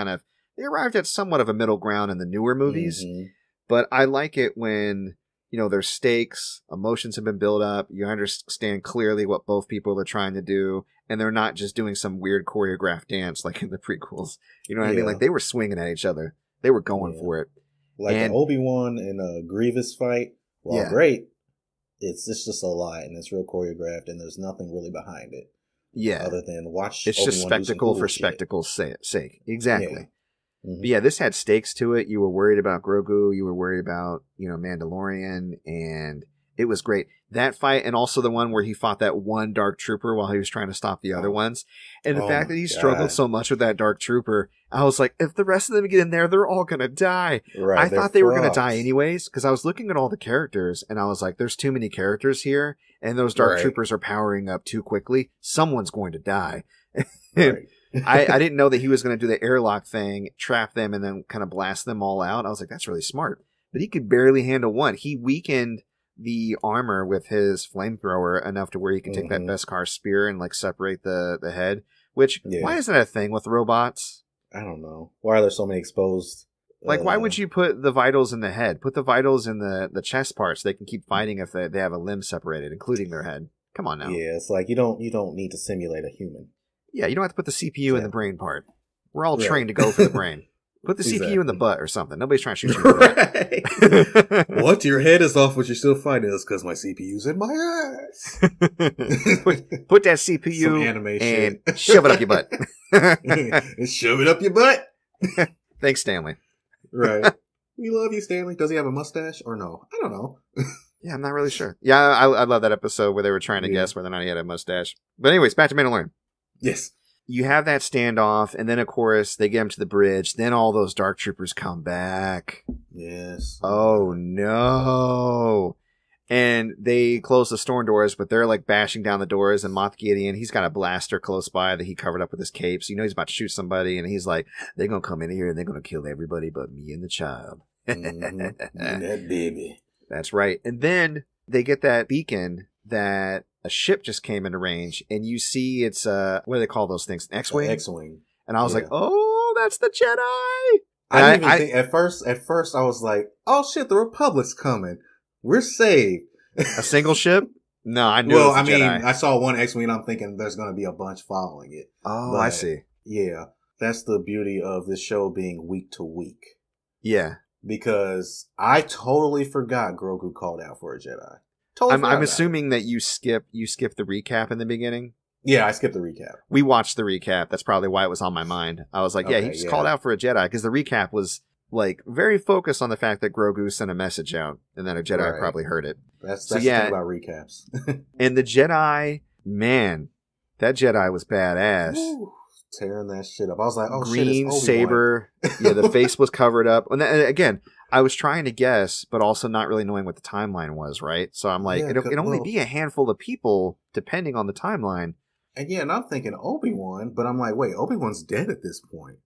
arrived at somewhat of a middle ground in the newer movies. Mm-hmm. But I like it when, you know, there's stakes, emotions have been built up, you understand clearly what both people are trying to do, and they're not just doing some weird choreographed dance like in the prequels. You know what I mean? Like, they were swinging at each other. They were going for it. Like the Obi-Wan and Grievous fight, great. It's just a lot, and it's real choreographed, and there's nothing really behind it. Yeah. Other than watch it's Obi-Wan just spectacle for spectacle's sake. Exactly. Yeah. Mm-hmm. But yeah, this had stakes to it. You were worried about Grogu. You were worried about, you know, Mandalorian, and it was great. That fight, and also the one where he fought that one Dark Trooper while he was trying to stop the other ones. And the fact that he struggled so much with that Dark Trooper, I was like, if the rest of them get in there, they're all going to die. Right, I thought they were going to die anyways, because I was looking at all the characters, and I was like, there's too many characters here, and those Dark Troopers are powering up too quickly. Someone's going to die. I didn't know that he was going to do the airlock thing, trap them, and then kind of blast them all out. I was like, that's really smart. But he could barely handle one. He weakened the armor with his flamethrower enough to where he can take that Beskar spear and like separate the head. Which, why isn't that a thing with robots? I don't know. Why are there so many exposed? Like, why would you put the vitals in the head? Put the vitals in the chest parts. They can keep fighting if they have a limb separated, including their head. Come on now. Yeah, it's like you don't need to simulate a human. Yeah, you don't have to put the CPU in the brain part. We're all trained to go for the brain. Put the CPU in the butt or something. Nobody's trying to shoot you in the butt. What? Your head is off, but you're still fighting us because my CPU's in my ass. put that CPU and shove it up your butt. And shove it up your butt. Thanks, Stanley. Right. We love you, Stanley. Does he have a mustache or no? I don't know. Yeah, I'm not really sure. Yeah, I love that episode where they were trying to guess whether or not he had a mustache. But anyways, back to Mandalorian. Yes. You have that standoff, and then, of course, they get him to the bridge. Then all those Dark Troopers come back. Yes. Oh, no. And they close the storm doors, but they're, like, bashing down the doors. And Moff Gideon, he's got a blaster close by that he covered up with his cape. So you know he's about to shoot somebody. And he's like, they're going to come in here, and they're going to kill everybody but me and the child. And that baby. That's right. And then they get that beacon that a ship just came into range, and you see it's what do they call those things? An X-wing? X-wing. And I was like, oh, that's the Jedi. I didn't even think at first I was like, oh shit, the Republic's coming. We're saved. A single ship? No, I knew. Well, I mean, I saw one X-wing, and I'm thinking there's going to be a bunch following it. Oh, but I see. Yeah, that's the beauty of this show being week to week. Yeah. Because I totally forgot Grogu called out for a Jedi. I'm assuming that you skip the recap in the beginning. Yeah, I skipped the recap. We watched the recap. That's probably why it was on my mind. I was like, yeah, he just called out for a Jedi, because the recap was like very focused on the fact that Grogu sent a message out and that a Jedi probably heard it. That's the thing about recaps. And the Jedi, man, that Jedi was badass. Woo, tearing that shit up. I was like, oh, green shit, saber. Yeah, the face was covered up. And again, I was trying to guess, but also not really knowing what the timeline was, right? So I'm like, it only be a handful of people depending on the timeline. And I'm thinking Obi-Wan, but I'm like, wait, Obi-Wan's dead at this point.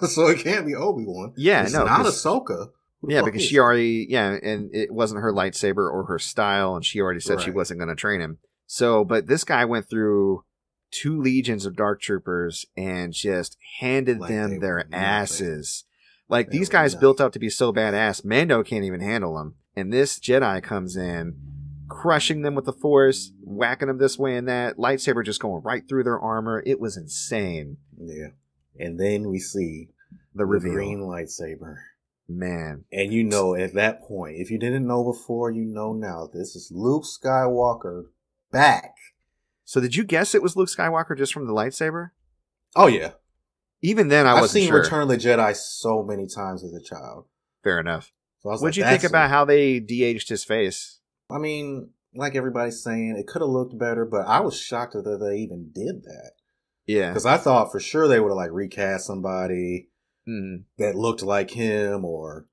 So it can't be Obi-Wan. Yeah, it's not Ahsoka. Yeah, because she already, and it wasn't her lightsaber or her style, and she already said she wasn't going to train him. So, but this guy went through 2 legions of Dark Troopers and just handed them their asses. Like, these guys built up to be so badass, Mando can't even handle them. And this Jedi comes in, crushing them with the Force, whacking them this way and that, lightsaber just going right through their armor. It was insane. Yeah. And then we see the green lightsaber. Man. And at that point, if you didn't know before, you know now, this is Luke Skywalker back. So did you guess it was Luke Skywalker just from the lightsaber? Oh, yeah. Even then, I wasn't sure. I've seen Return of the Jedi so many times as a child. Fair enough. So what'd you think about how they de-aged his face? I mean, like everybody's saying, it could have looked better, but I was shocked that they even did that. Yeah. Because I thought for sure they would have like recast somebody that looked like him, or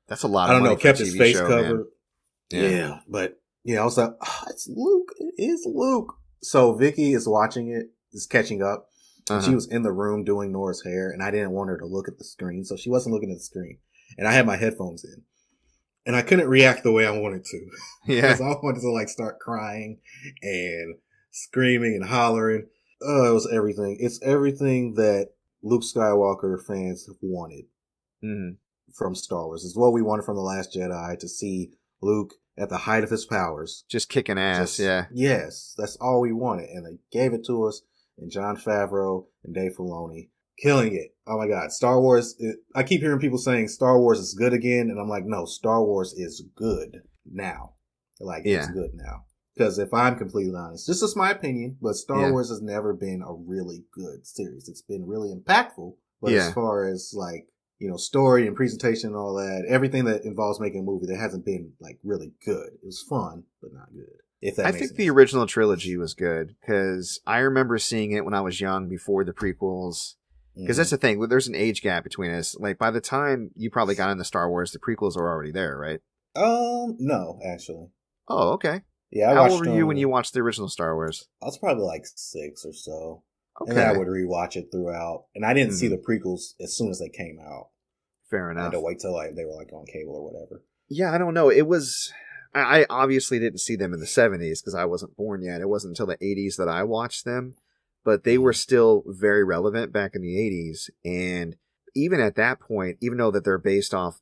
that's a lot of money kept his face show, covered. Yeah. But I was like, it's Luke. It is Luke. So Vicky is watching it, is catching up. And she was in the room doing Nora's hair, and I didn't want her to look at the screen, so she wasn't looking at the screen. And I had my headphones in. And I couldn't react the way I wanted to. Yeah. Because I wanted to like start crying and screaming and hollering. It was everything. It's everything that Luke Skywalker fans have wanted from Star Wars. It's what we wanted from The Last Jedi, to see Luke at the height of his powers. Just kicking ass, yeah. Yes, that's all we wanted. And they gave it to us, and Jon Favreau and Dave Filoni killing it. Oh my God. Star Wars, I keep hearing people saying Star Wars is good again, and I'm like, no, Star Wars is good now. Like, it's good now. Because if I'm completely honest, this is my opinion, but Star Wars has never been a really good series. It's been really impactful, but as far as like, story and presentation and all that, everything that involves making a movie, that hasn't been like really good. It was fun, but not good. I think the original trilogy was good, because I remember seeing it when I was young, before the prequels. Because that's the thing, there's an age gap between us. Like, by the time you probably got into Star Wars, the prequels were already there, right? No, actually. Oh, okay. Yeah, How old were you when you watched the original Star Wars? I was probably like 6 or so. Okay. And then I would rewatch it throughout. And I didn't see the prequels as soon as they came out. Fair enough. I had to wait till they were like on cable or whatever. Yeah, I don't know. It was... I obviously didn't see them in the 70s because I wasn't born yet. It wasn't until the 80s that I watched them. But they were still very relevant back in the 80s. And even at that point, even though that they're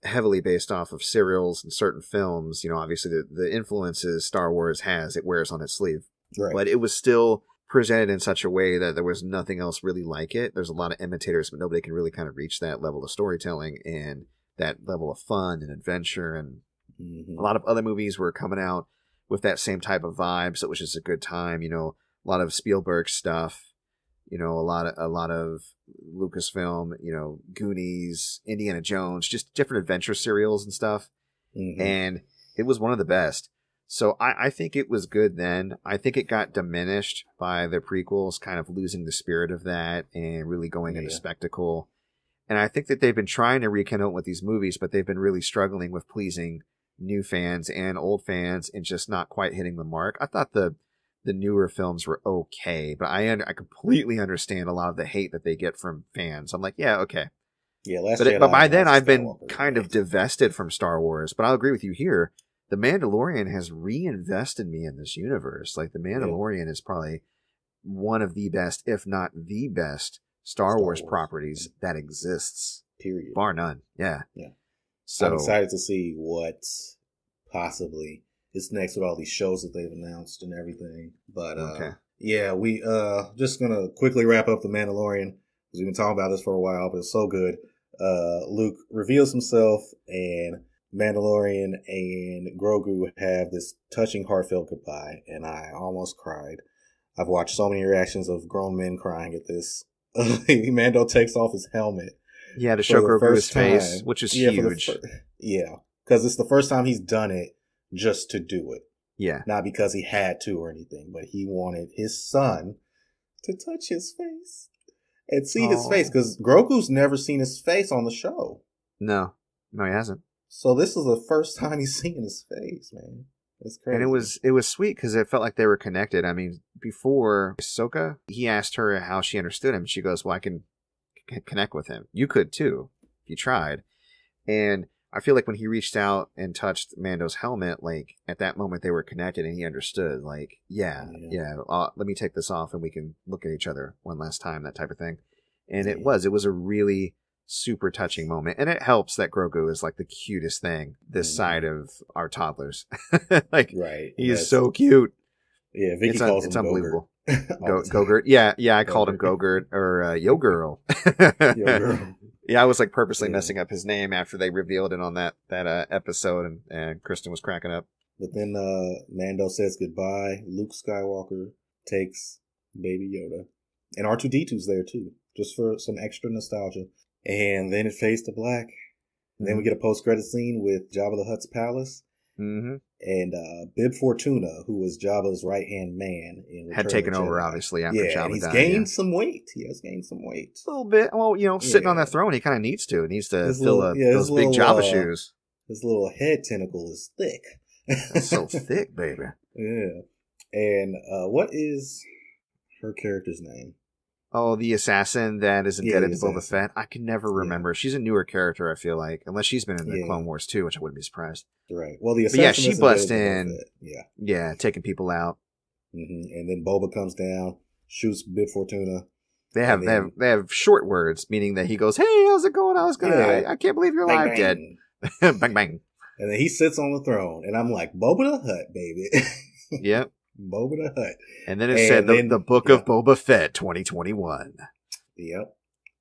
heavily based off of serials and certain films, obviously the influences Star Wars has, it wears on its sleeve. Right. But it was still presented in such a way that there was nothing else really like it. There's a lot of imitators, but nobody can really kind of reach that level of storytelling and that level of fun and adventure. And a lot of other movies were coming out with that same type of vibe, so it was just a good time. A lot of Spielberg stuff, a lot of Lucasfilm, Goonies, Indiana Jones, just different adventure serials and stuff. And it was one of the best. So I think it was good then. I think it got diminished by the prequels, kind of losing the spirit of that and really going into spectacle. And I think that they've been trying to rekindle with these movies, but they've been really struggling with pleasing new fans and old fans and just not quite hitting the mark. I thought the newer films were okay, but I completely understand a lot of the hate that they get from fans. I'm like, yeah, okay. Yeah, but by then I've been kind of divested from Star Wars, but I'll agree with you here. The Mandalorian has reinvested me in this universe. Like, The Mandalorian is probably one of the best, if not the best, Star Wars properties that exists. Period. Bar none. Yeah. Yeah. So I'm excited to see what possibly is next with all these shows that they've announced and everything. But we just gonna quickly wrap up The Mandalorian. It we've been talking about this for a while, but it's so good. Luke reveals himself, and Mandalorian and Grogu have this touching, heartfelt goodbye, and I almost cried. I've watched so many reactions of grown men crying at this. Mando takes off his helmet. Yeah, to show Grogu his face, which is huge. Because it's the first time he's done it just to do it. Yeah. Not because he had to or anything, but he wanted his son to touch his face and see his face. Because Grogu's never seen his face on the show. No, he hasn't. So this is the first time he's seeing his face, man. It's crazy. And it was sweet because it felt like they were connected. I mean, before Ahsoka, he asked her how she understood him. She goes, well, I can connect with him. You could too, if you tried. And I feel like when he reached out and touched Mando's helmet, like at that moment they were connected and he understood, like, let me take this off and we can look at each other one last time, that type of thing. And it was a really super touching moment. And it helps that Grogu is like the cutest thing this side of our toddlers. Like, right. He is so cute. Yeah, Vicky calls him unbelievable. Go-Gurt. Yeah, I called him Go-Gurt or Yo Girl. Yo Girl. Yeah, I was like purposely messing up his name after they revealed it on that episode, and Kristen was cracking up. But then Mando says goodbye. Luke Skywalker takes Baby Yoda. And R2-D2's there too, just for some extra nostalgia. And then it fades to black. And then we get a post-credit scene with Jabba the Hutt's palace. Mm-hmm. And Bib Fortuna, who was Jabba's right-hand man, had taken over, obviously, after Jabba and he's died. gained some weight. He has gained some weight. A little bit. Well, sitting on that throne, he kind of needs to. He needs to fill those big Jabba shoes. His little head tentacle is thick. That's so thick, baby. Yeah. And what is her character's name? Oh, the assassin that is indebted to Boba Fett. I can never remember. She's a newer character, I feel like. Unless she's been in the Clone Wars too, which I wouldn't be surprised. Right. Well, the assassin she busts in. Yeah, taking people out. Mm-hmm. And then Boba comes down, shoots Bib Fortuna. They have short words, meaning that he goes, "Hey, how's it going? I can't believe you're alive, dead." Bang bang. And then he sits on the throne, and I'm like, Boba the Hutt, baby. Yep. Boba the Hutt. And then it said the Book of Boba Fett 2021. Yep.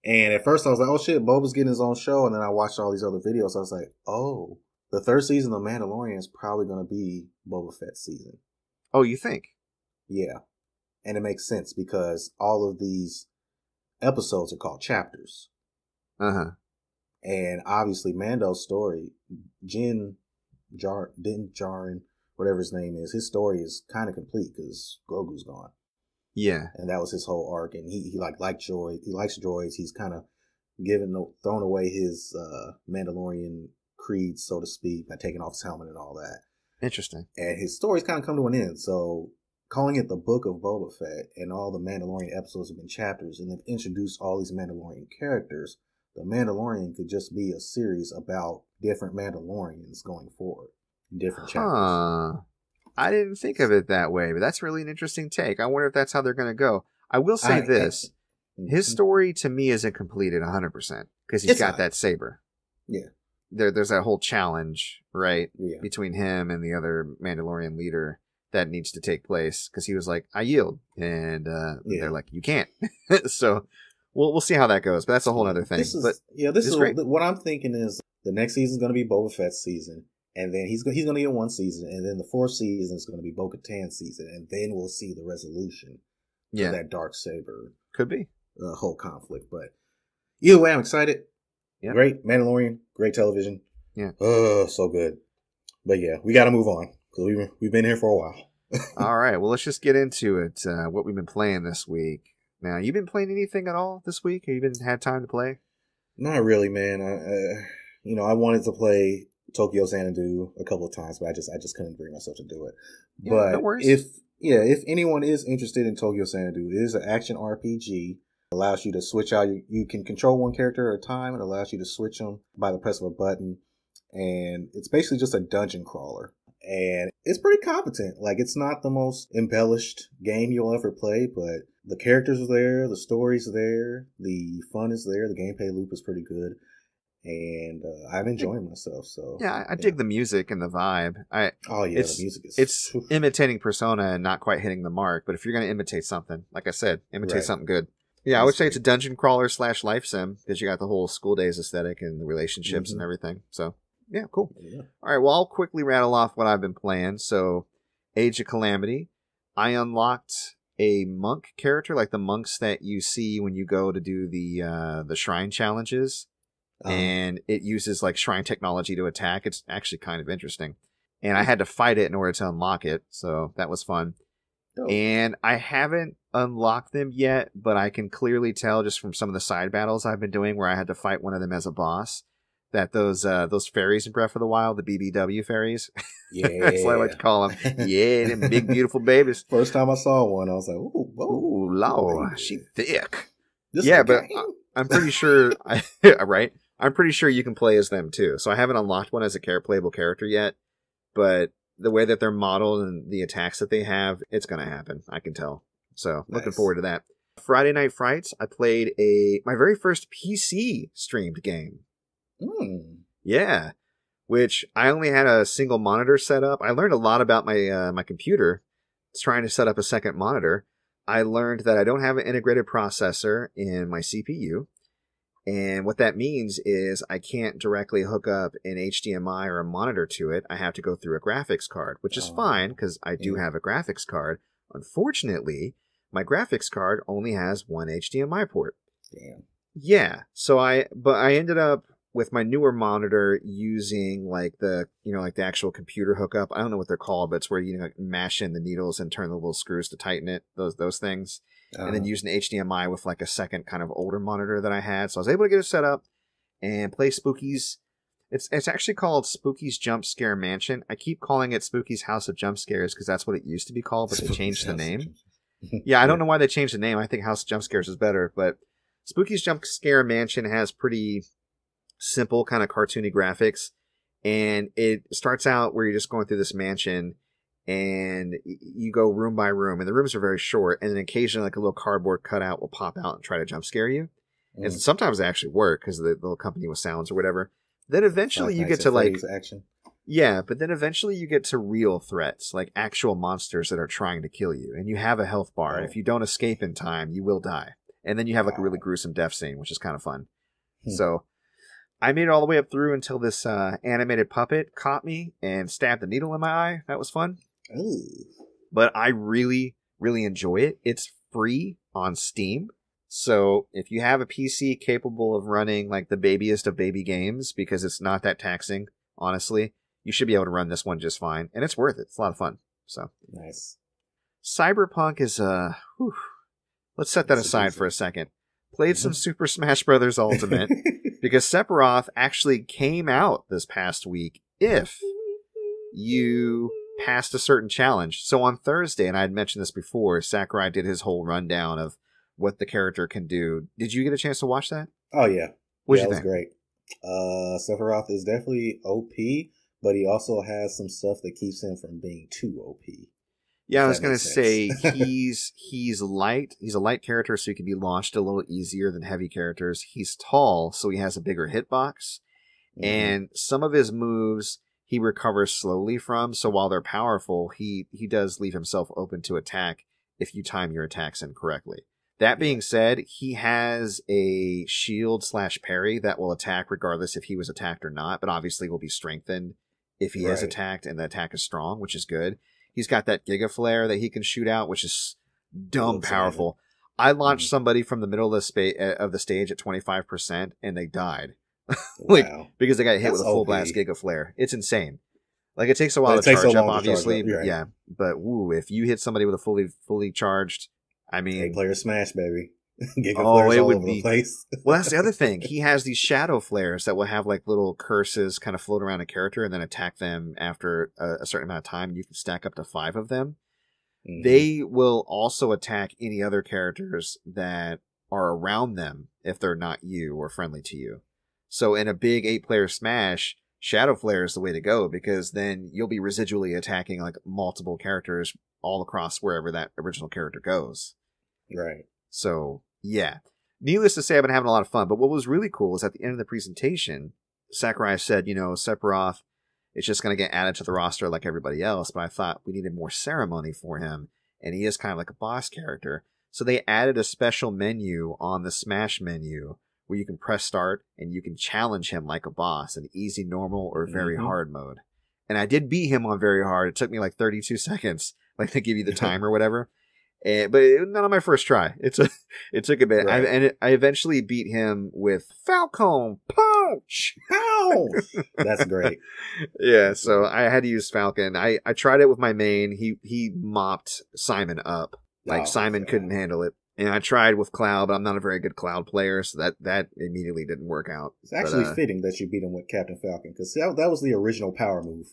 And at first I was like, oh shit, Boba's getting his own show. And then I watched all these other videos. I was like, oh, the third season of Mandalorian is probably going to be Boba Fett's season. Oh, you think? Yeah. And it makes sense because all of these episodes are called chapters. Uh-huh. And obviously Mando's story, Din Djarin, whatever his name is, his story is kind of complete because Grogu's gone. Yeah. And that was his whole arc. And he likes droids. He's kind of thrown away his Mandalorian creed, so to speak, by taking off his helmet and all that. Interesting. And his story's kind of come to an end. So calling it the Book of Boba Fett, and all the Mandalorian episodes have been chapters, and they've introduced all these Mandalorian characters. The Mandalorian could just be a series about different Mandalorians going forward. Different chapters. I didn't think of it that way, but that's really an interesting take. I wonder if that's how they're going to go. I will say this. His story to me isn't completed 100% because he's got that saber. Yeah. There's that whole challenge, right? Yeah. Between him and the other Mandalorian leader that needs to take place because he was like, I yield. And they're like, you can't. So we'll see how that goes, but that's a whole other thing. This is great. What I'm thinking is the next season is going to be Boba Fett's season. And then he's going to get one season, and then the fourth season is going to be Bo-Katan's season, and then we'll see the resolution of that Darksaber. Could be. Whole conflict. But either way, I'm excited. Yep. Great Mandalorian, great television. Yeah. Oh, so good. But yeah, we got to move on, because we've been here for a while. All right, well, let's just get into it, what we've been playing this week. Now, you been playing anything at all this week? Have you been had time to play? Not really, man. I wanted to play Tokyo Xanadu a couple of times, but I just couldn't bring myself to do it. Yeah, but no worries. if anyone is interested in Tokyo Xanadu, it is an action RPG. It allows you to switch out. You can control one character at a time. It allows you to switch them by the press of a button, and it's basically just a dungeon crawler. And it's pretty competent. Like, it's not the most embellished game you'll ever play, but the characters are there, the story's there, the fun is there, the gameplay loop is pretty good. And I'm enjoying myself. So yeah, I dig the music and the vibe. The music is... It's imitating Persona and not quite hitting the mark. But if you're going to imitate something, like I said, imitate something good. Yeah, I would say it's a dungeon crawler / life sim because you got the whole school days aesthetic and the relationships and everything. So, yeah, cool. Yeah. All right, well, I'll quickly rattle off what I've been playing. So, Age of Calamity, I unlocked a monk character, like the monks that you see when you go to do the shrine challenges. And it uses like shrine technology to attack. It's actually kind of interesting. And I had to fight it in order to unlock it. So that was fun. Oh. And I haven't unlocked them yet, but I can clearly tell just from some of the side battles I've been doing where I had to fight one of them as a boss that those fairies in Breath of the Wild, the BBW fairies. Yeah. That's what I like to call them. Yeah, them big, beautiful babies. First time I saw one, I was like, ooh, whoa. Ooh, Lord, she thick. Yeah, but I'm pretty sure, right? I'm pretty sure you can play as them too. So I haven't unlocked one as a playable character yet, but the way that they're modeled and the attacks that they have, it's going to happen. I can tell. So looking forward to that. Friday Night Frights, I played my very first PC streamed game. Yeah, which I only had a single monitor set up. I learned a lot about my computer. It's trying to set up a second monitor. I learned that I don't have an integrated processor in my CPU. And what that means is I can't directly hook up an HDMI or a monitor to it. I have to go through a graphics card, which is fine because I do have a graphics card. Unfortunately, my graphics card only has one HDMI port. Damn. Yeah. So I ended up with my newer monitor using like the actual computer hookup. I don't know what they're called, but it's where you mash in the needles and turn the little screws to tighten it. Those things. And then using the HDMI with like a second kind of older monitor that I had. So I was able to get it set up and play Spooky's. It's actually called Spooky's Jump Scare Mansion. I keep calling it Spooky's House of Jump Scares because that's what it used to be called, but they changed the name. Yeah, I don't know why they changed the name. I think House of Jump Scares is better, but Spooky's Jump Scare Mansion has pretty simple kind of cartoony graphics. And it starts out where you're just going through this mansion and you go room by room, and the rooms are very short, and then occasionally like a little cardboard cutout will pop out and try to jump scare you. And sometimes they actually work because the little company with sounds or whatever. Then eventually you get to like action. Yeah, but then eventually you get to real threats, like actual monsters that are trying to kill you, and you have a health bar. And if you don't escape in time, you will die. And then you have like a really gruesome death scene, which is kind of fun. So I made it all the way up through until this animated puppet caught me and stabbed a needle in my eye. That was fun. Ooh. But I really, really enjoy it. It's free on Steam. So if you have a PC capable of running like the babiest of baby games, because it's not that taxing, honestly, you should be able to run this one just fine. And it's worth it. It's a lot of fun. So nice. Cyberpunk is let's set that aside for a second. Played some Super Smash Bros. Ultimate because Sephiroth actually came out this past week if you passed a certain challenge. So on Thursday, and I had mentioned this before, Sakurai did his whole rundown of what the character can do. Did you get a chance to watch that? Oh, yeah. What did you think? That was great. Sephiroth is definitely OP, but he also has some stuff that keeps him from being too OP. Yeah, I was going to say he's light. He's a light character, so he can be launched a little easier than heavy characters. He's tall, so he has a bigger hitbox. And some of his moves he recovers slowly from, so while they're powerful, he does leave himself open to attack if you time your attacks incorrectly. That being said, he has a shield / parry that will attack regardless if he was attacked or not, but obviously will be strengthened if he is attacked and the attack is strong, which is good. He's got that Giga Flare that he can shoot out, which is dumb powerful. I launched somebody from the middle of the stage at 25% and they died. Because they got hit with a full blast Giga Flare. It's insane. Like it takes a while to charge up, obviously. Yeah. But if you hit somebody with a fully charged, I mean, 8-player Smash, baby. Giga Flares all over the place. Well, that's the other thing. He has these shadow flares that will have like little curses kind of float around a character and then attack them after a certain amount of time. You can stack up to 5 of them. They will also attack any other characters that are around them if they're not you or friendly to you. So in a big 8-player Smash, Shadow Flare is the way to go because then you'll be residually attacking like multiple characters all across wherever that original character goes. Right. So, yeah. Needless to say, I've been having a lot of fun. But what was really cool is at the end of the presentation, Sakurai said, Sephiroth is just going to get added to the roster like everybody else. But I thought we needed more ceremony for him. And he is kind of like a boss character. So they added a special menu on the Smash menu where you can press start and you can challenge him like a boss in easy, normal, or very hard mode. And I did beat him on very hard. It took me like 32 seconds, like to give you the time or whatever. But not on my first try. It took a bit. Right. I eventually beat him with Falcon Punch. Ow! That's great. Yeah, so I had to use Falcon. I tried it with my main. He mopped Simon up. Like Simon couldn't handle it. And I tried with Cloud, but I'm not a very good Cloud player, so that immediately didn't work out. It's actually fitting that you beat him with Captain Falcon, because that was the original power move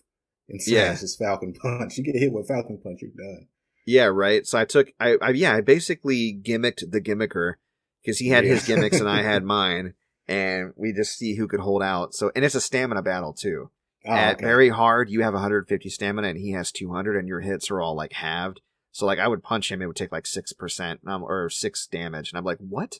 in Smash, is Falcon Punch. You get hit with Falcon Punch, you're done. Yeah, right. So I basically gimmicked the gimmicker, because he had his gimmicks and I had mine, and we just see who could hold out. So, and it's a stamina battle too. At very hard, you have 150 stamina and he has 200, and your hits are all like halved. So like I would punch him, it would take like 6% or 6 damage, and I'm like, what?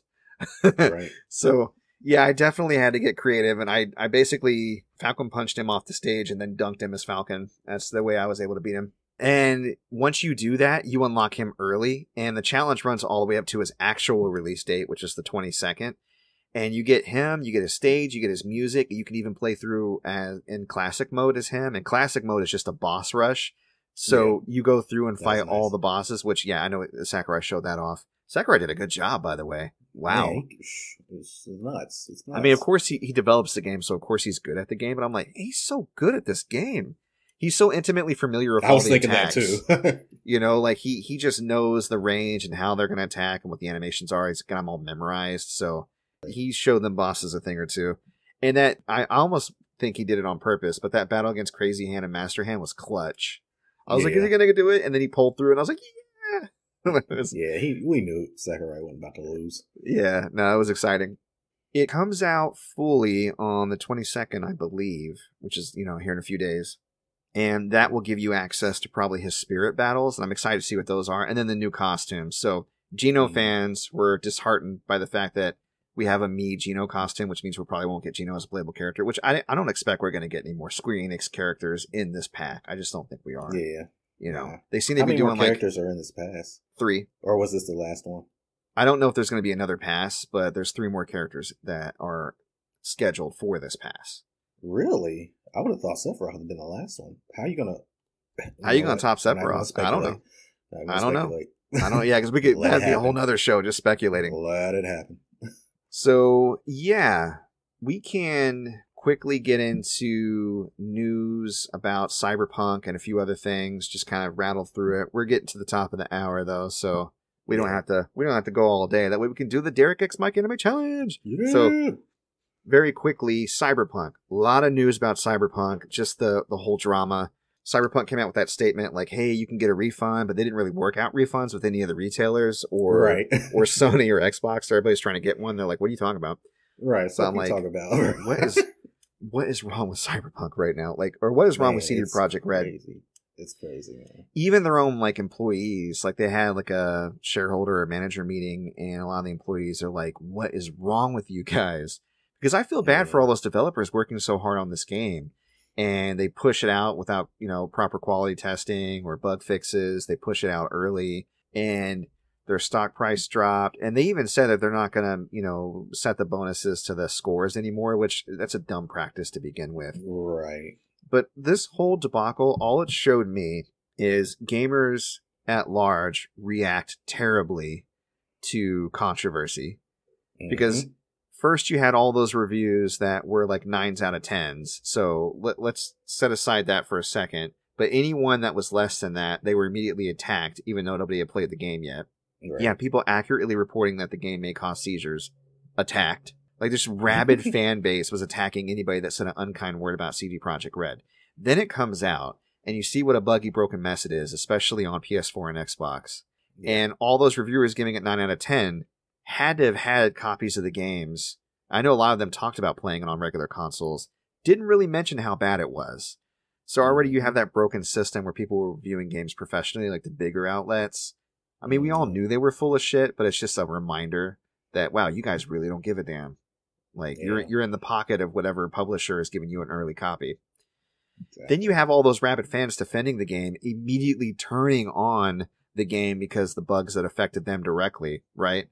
Right. So yeah, I definitely had to get creative, and I basically Falcon punched him off the stage and then dunked him as Falcon. That's the way I was able to beat him. And once you do that, you unlock him early, and the challenge runs all the way up to his actual release date, which is the 22nd. And you get him, you get his stage, you get his music. You can even play through in classic mode as him. And classic mode is just a boss rush. So you go through and fight all the bosses, which, I know Sakurai showed that off. Sakurai did a good job, by the way. Wow. Yeah, it's nuts. It's nuts. I mean, of course, he develops the game, so of course he's good at the game. But I'm like, he's so good at this game. He's so intimately familiar with all the attacks. I was thinking that too. You know, like he just knows the range and how they're going to attack and what the animations are. He's got them all memorized. So he showed them bosses a thing or two. And that, I almost think he did it on purpose, but that battle against Crazy Hand and Master Hand was clutch. I was like, is he going to do it? And then he pulled through, and I was like, yeah. We knew Sakurai wasn't about to lose. Yeah, no, it was exciting. It comes out fully on the 22nd, I believe, which is, here in a few days. And that will give you access to probably his spirit battles, and I'm excited to see what those are. And then the new costumes. So Geno fans were disheartened by the fact that we have a Mii Geno costume, which means we probably won't get Geno as a playable character, which I don't expect we're going to get any more Square Enix characters in this pack. I just don't think we are. Yeah. They seem to be doing more characters are in this pass? 3. Or was this the last one? I don't know if there's going to be another pass, but there's 3 more characters that are scheduled for this pass. Really? I would have thought Sephiroth had been the last one. How are you going to top Sephiroth? I don't know. I don't know. Yeah, because that'd be a whole nother show just speculating. Let it happen. So, yeah, we can quickly get into news about Cyberpunk and a few other things, just kind of rattle through it. We're getting to the top of the hour, though, so we don't have to go all day. That way we can do the Derrick X Mike Anime Challenge. Yeah. So, very quickly, Cyberpunk. A lot of news about Cyberpunk, just the whole drama. Cyberpunk came out with that statement like, hey, you can get a refund, but they didn't really work out refunds with any of the retailers or Sony or Xbox. So everybody's trying to get one. They're like, what are you talking about? Right. So I'm like, what is wrong with Cyberpunk right now? Like, or what is wrong with CD Projekt Red? It's crazy, man. Even their own employees, they had a shareholder or manager meeting, and a lot of the employees are like, what is wrong with you guys? Because I feel bad for all those developers working so hard on this game. And they push it out without, proper quality testing or bug fixes. They push it out early, and their stock price dropped. And they even said that they're not going to, set the bonuses to the scores anymore, which that's a dumb practice to begin with. Right. But this whole debacle, all it showed me is gamers at large react terribly to controversy. Because first, you had all those reviews that were 9s out of 10s. So let's set aside that for a second. But anyone that was less than that, they were immediately attacked, even though nobody had played the game yet. Right. Yeah, people accurately reporting that the game may cause seizures. Attacked. This rabid fan base was attacking anybody that said an unkind word about CD Projekt Red. Then it comes out, and you see what a buggy, broken mess it is, especially on PS4 and Xbox. Yeah. And all those reviewers giving it 9 out of 10 had to have had copies of the games. I know a lot of them talked about playing it on regular consoles. Didn't really mention how bad it was. So already you have that broken system where people were reviewing games professionally, like the bigger outlets. I mean, we all knew they were full of shit, but it's just a reminder that, wow, you guys really don't give a damn. You're in the pocket of whatever publisher is giving you an early copy. Exactly. Then you have all those rabid fans defending the game, immediately turning on the game because the bugs that affected them directly, right?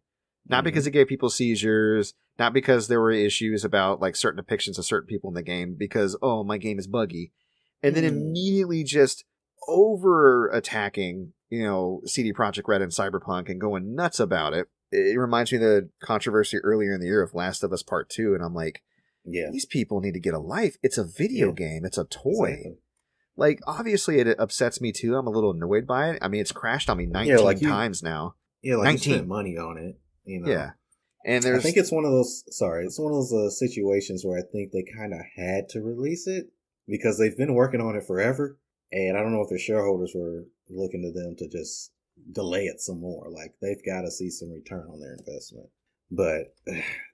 Not because it gave people seizures, not because there were issues about like certain depictions of certain people in the game, because, oh, my game is buggy. And then immediately just over attacking, CD Projekt Red and Cyberpunk and going nuts about it. It reminds me of the controversy earlier in the year of Last of Us Part 2. And I'm like, these people need to get a life. It's a video game. It's a toy. Exactly. Like, obviously it upsets me too. I'm a little annoyed by it. I mean, it's crashed on me 19 times now. Yeah, like 19. you spent money on it. Yeah. And I think it's one of those, situations where I think they kind of had to release it because they've been working on it forever. And I don't know if their shareholders were looking to them to just delay it some more. Like, they've got to see some return on their investment. But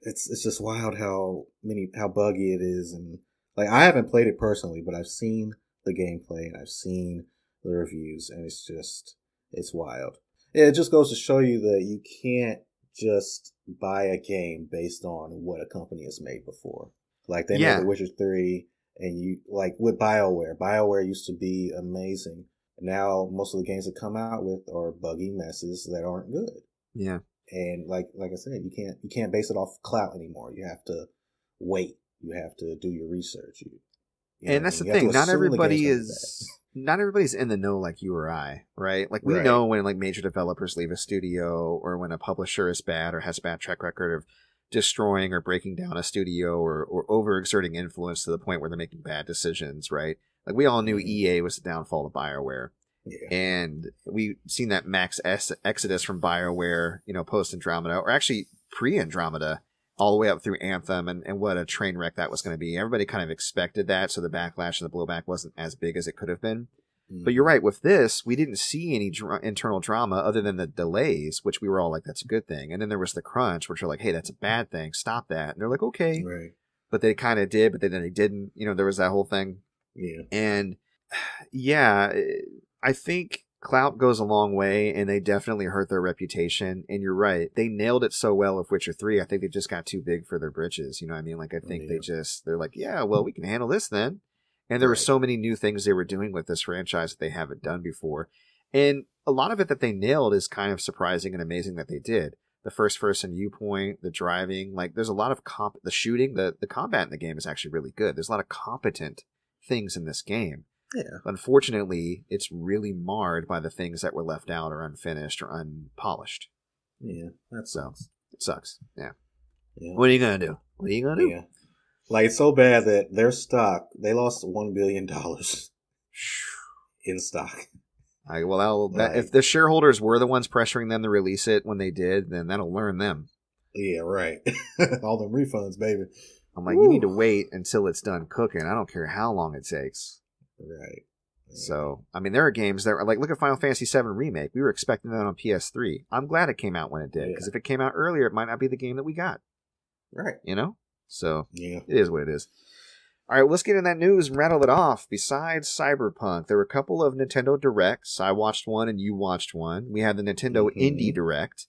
it's just wild how buggy it is. And like, I haven't played it personally, but I've seen the gameplay and I've seen the reviews, and it's wild. It just goes to show you that you can't just buy a game based on what a company has made before. Like, they made The Witcher 3, and you, like, with BioWare used to be amazing. Now, most of the games that come out with are buggy messes that aren't good. Yeah. And like I said, you can't base it off clout anymore. You have to wait. You have to do your research. And that's the thing. Not everybody's in the know like you or I, right? Like, we know when like major developers leave a studio, or when a publisher is bad or has a bad track record of destroying or breaking down a studio, or overexerting influence to the point where they're making bad decisions, right? Like, we all knew EA was the downfall of BioWare. Yeah. And we've seen that max exodus from BioWare, post Andromeda, or actually pre-Andromeda, all the way up through Anthem, and what a train wreck that was going to be. Everybody kind of expected that, so the backlash and the blowback wasn't as big as it could have been. But you're right, with this, we didn't see any internal drama other than the delays, which we were all like, that's a good thing. And then there was the crunch, which are like, hey, that's a bad thing, stop that. And they're like, okay. Right. But they kind of did, but then they didn't. There was that whole thing. Yeah. And yeah, I think clout goes a long way, and they definitely hurt their reputation. And you're right, they nailed it so well with Witcher 3. I think they just got too big for their britches. You know what I mean? Like, I think they're like, yeah, well, we can handle this then. And there were so many new things they were doing with this franchise that they haven't done before. And a lot of it that they nailed is kind of surprising and amazing that they did. The first-person viewpoint, the driving, like, there's a lot of the shooting, the combat in the game is actually really good. There's a lot of competent things in this game. Yeah. Unfortunately, it's really marred by the things that were left out or unfinished or unpolished. Yeah, that sucks. It sucks. Yeah. What are you going to do? Yeah. Like, it's so bad that their stock, they lost $1 billion in stock. If the shareholders were the ones pressuring them to release it when they did, then that'll learn them. Yeah, right. All them refunds, baby. I'm like, you need to wait until it's done cooking. I don't care how long it takes. Right. So, I mean, there are games that are like, look at Final Fantasy VII Remake. We were expecting that on PS3. I'm glad it came out when it did, because if it came out earlier, it might not be the game that we got. Right. So, it is what it is. All right, let's get in that news and rattle it off. Besides Cyberpunk, there were a couple of Nintendo Directs. I watched one and you watched one. We had the Nintendo Indie Direct.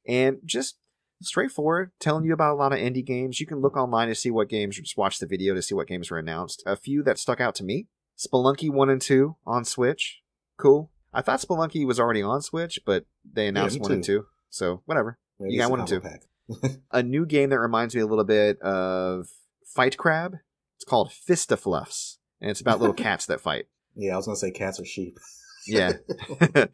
And just straightforward, telling you about a lot of indie games. You can look online to see what games, or just watch the video to see what games were announced. A few that stuck out to me. Spelunky 1 and 2 on Switch. Cool. I thought Spelunky was already on Switch, but they announced 1 and 2. So, whatever. Maybe you got 1 and 2. A new game that reminds me a little bit of Fight Crab. It's called Fistafluffs, and it's about little cats that fight. Yeah, I was going to say cats or sheep. Yeah.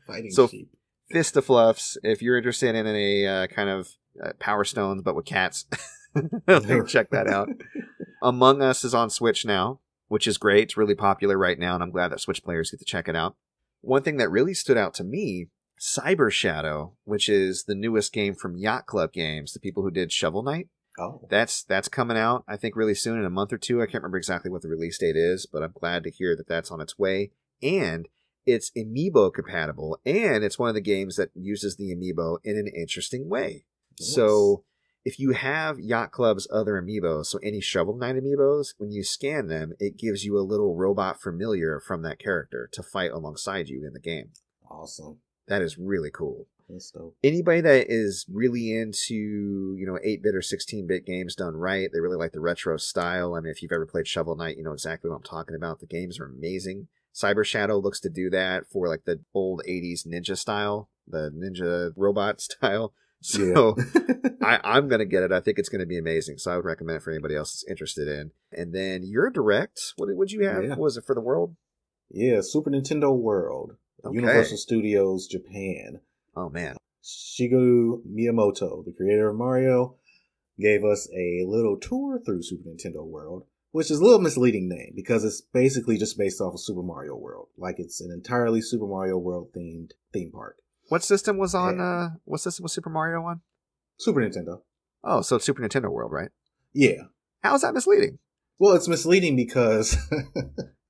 Fighting sheep. Fistafluffs, if you're interested in a kind of Power Stones, but with cats, check that out. Among Us is on Switch now, which is great. It's really popular right now, and I'm glad that Switch players get to check it out. One thing that really stood out to me, Cyber Shadow, which is the newest game from Yacht Club Games, the people who did Shovel Knight. Oh. That's coming out, I think, really soon, in a month or two. I can't remember exactly what the release date is, but I'm glad to hear that that's on its way. And it's Amiibo compatible, and it's one of the games that uses the Amiibo in an interesting way. Yes. So if you have Yacht Club's other Amiibos, so any Shovel Knight Amiibos, when you scan them, it gives you a little robot familiar from that character to fight alongside you in the game. Awesome. That is really cool. That's dope. Anybody that is really into, 8-bit or 16-bit games done right, they really like the retro style. I mean, if you've ever played Shovel Knight, you know exactly what I'm talking about. The games are amazing. Cyber Shadow looks to do that for like the old 80s ninja style the ninja robot style. So I'm going to get it. I think it's going to be amazing. So I would recommend it for anybody else that's interested in. And then your direct, what would you have? What was it for the world? Yeah, Super Nintendo World. Okay. Universal Studios Japan. Oh, man. Shigeru Miyamoto, the creator of Mario, gave us a little tour through Super Nintendo World, which is a little misleading name because it's basically just based off of Super Mario World. Like it's an entirely Super Mario World themed theme park. What system was on, what system was Super Mario on? Super Nintendo. Oh, so it's Super Nintendo World, right? Yeah. How is that misleading? Well, it's misleading because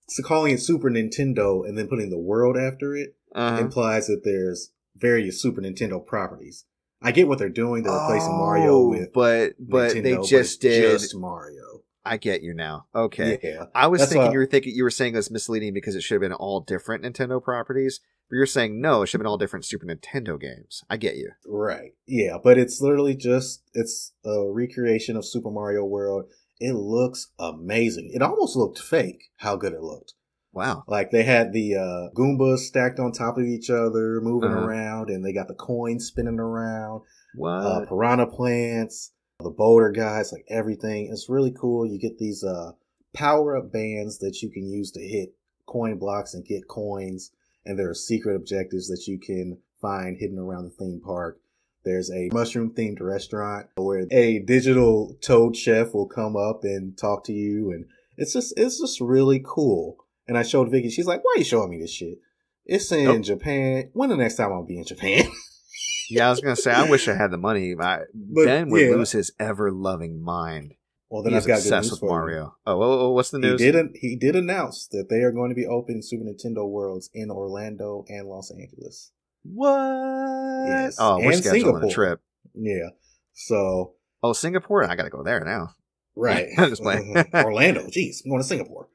so calling it Super Nintendo and then putting the world after it implies that there's various Super Nintendo properties. I get what they're doing. They're replacing Mario with but Nintendo, they just did just Mario. I get you now. Okay. Yeah. I was thinking you were saying it was misleading because it should have been all different Nintendo properties. But you're saying no, it should have been all different Super Nintendo games. I get you. Right. Yeah, but it's literally it's a recreation of Super Mario World. It looks amazing. It almost looked fake how good it looked. Wow. Like they had the Goombas stacked on top of each other, moving around, and they got the coins spinning around. What? Piranha plants, the boulder guys, like everything. It's really cool. You get these power-up bands that you can use to hit coin blocks and get coins. And there are secret objectives that you can find hidden around the theme park. There's a mushroom-themed restaurant where a digital toad chef will come up and talk to you. And it's just really cool. And I showed Vicky. She's like, why are you showing me this shit? It's in Japan. When the next time I'll be in Japan? Yeah, I was going to say, I wish I had the money. Ben would lose his ever-loving mind. Well, then He's I've got obsessed good news with for Mario. Oh, what's the news? He did announce that they are going to be opening Super Nintendo Worlds in Orlando and Los Angeles. What? Yes. Oh, we're and scheduling Singapore. a trip. Yeah. So. Oh, Singapore? I got to go there now. Right. Just playing. Orlando. Jeez, I'm going to Singapore.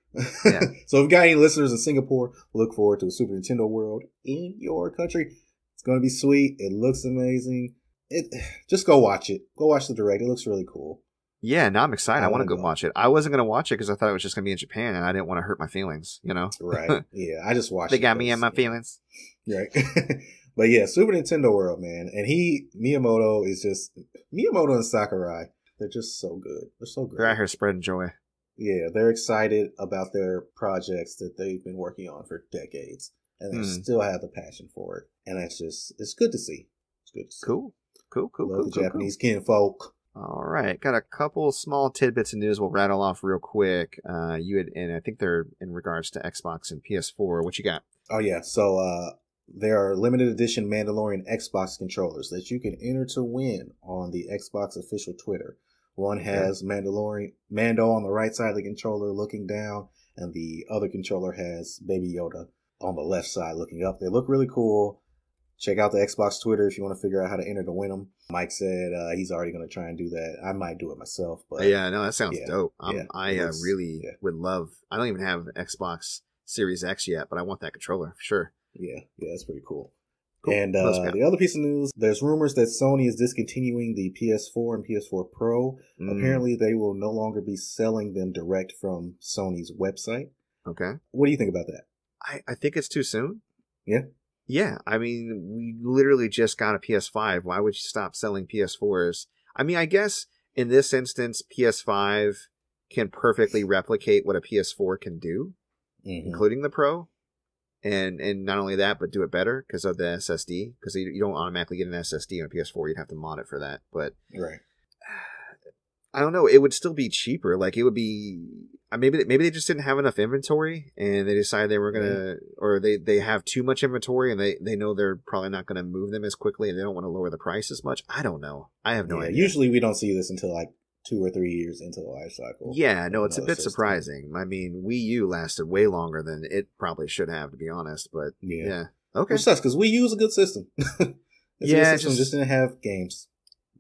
Yeah. So if you've got any listeners in Singapore, look forward to a Super Nintendo World in your country. It's going to be sweet. It looks amazing. Just go watch it. Go watch the direct. It looks really cool. Yeah, now I'm excited. I want to go watch it. I wasn't going to watch it because I thought it was just going to be in Japan, and I didn't want to hurt my feelings, you know? Right. Yeah, I just watched it. They got me in my feelings. Right. But yeah, Super Nintendo World, man. And Miyamoto and Sakurai, they're just so good. They're so good. They're out here spreading joy. Yeah, they're excited about their projects that they've been working on for decades. And they still have the passion for it. And it's good to see. It's good to see. Cool. Love the Japanese kinfolk. All right, got a couple small tidbits of news we'll rattle off real quick. And I think they're in regards to Xbox and PS4. What you got? Oh yeah, so there are limited edition Mandalorian Xbox controllers that you can enter to win on the Xbox official Twitter. One has Mando on the right side of the controller looking down, and the other controller has Baby Yoda on the left side looking up. They look really cool. Check out the Xbox Twitter if you want to figure out how to enter to win them. Mike said he's already going to try and do that. I might do it myself. But yeah, no, that sounds dope. I really would love. I don't even have Xbox Series X yet, but I want that controller for sure. Yeah, that's pretty cool. And the other piece of news, there's rumors that Sony is discontinuing the PS4 and PS4 Pro. Apparently, they will no longer be selling them direct from Sony's website. Okay. What do you think about that? I think it's too soon. Yeah. Yeah, I mean, we literally just got a PS5. Why would you stop selling PS4s? I mean, I guess in this instance, PS5 can perfectly replicate what a PS4 can do, including the Pro. And not only that, but do it better because of the SSD. Because you don't automatically get an SSD on a PS4. You'd have to mod it for that. But right. I don't know. It would still be cheaper. Like it would be. Maybe they just didn't have enough inventory, and they decided they were gonna, or they have too much inventory, and they know they're probably not gonna move them as quickly, and they don't want to lower the price as much. I don't know. I have no idea. Usually, we don't see this until like 2 or 3 years into the life cycle. Yeah, no, it's a bit surprising. I mean, Wii U lasted way longer than it probably should have, to be honest. But yeah. Okay. Which sucks because Wii U is a good system. It just didn't have games.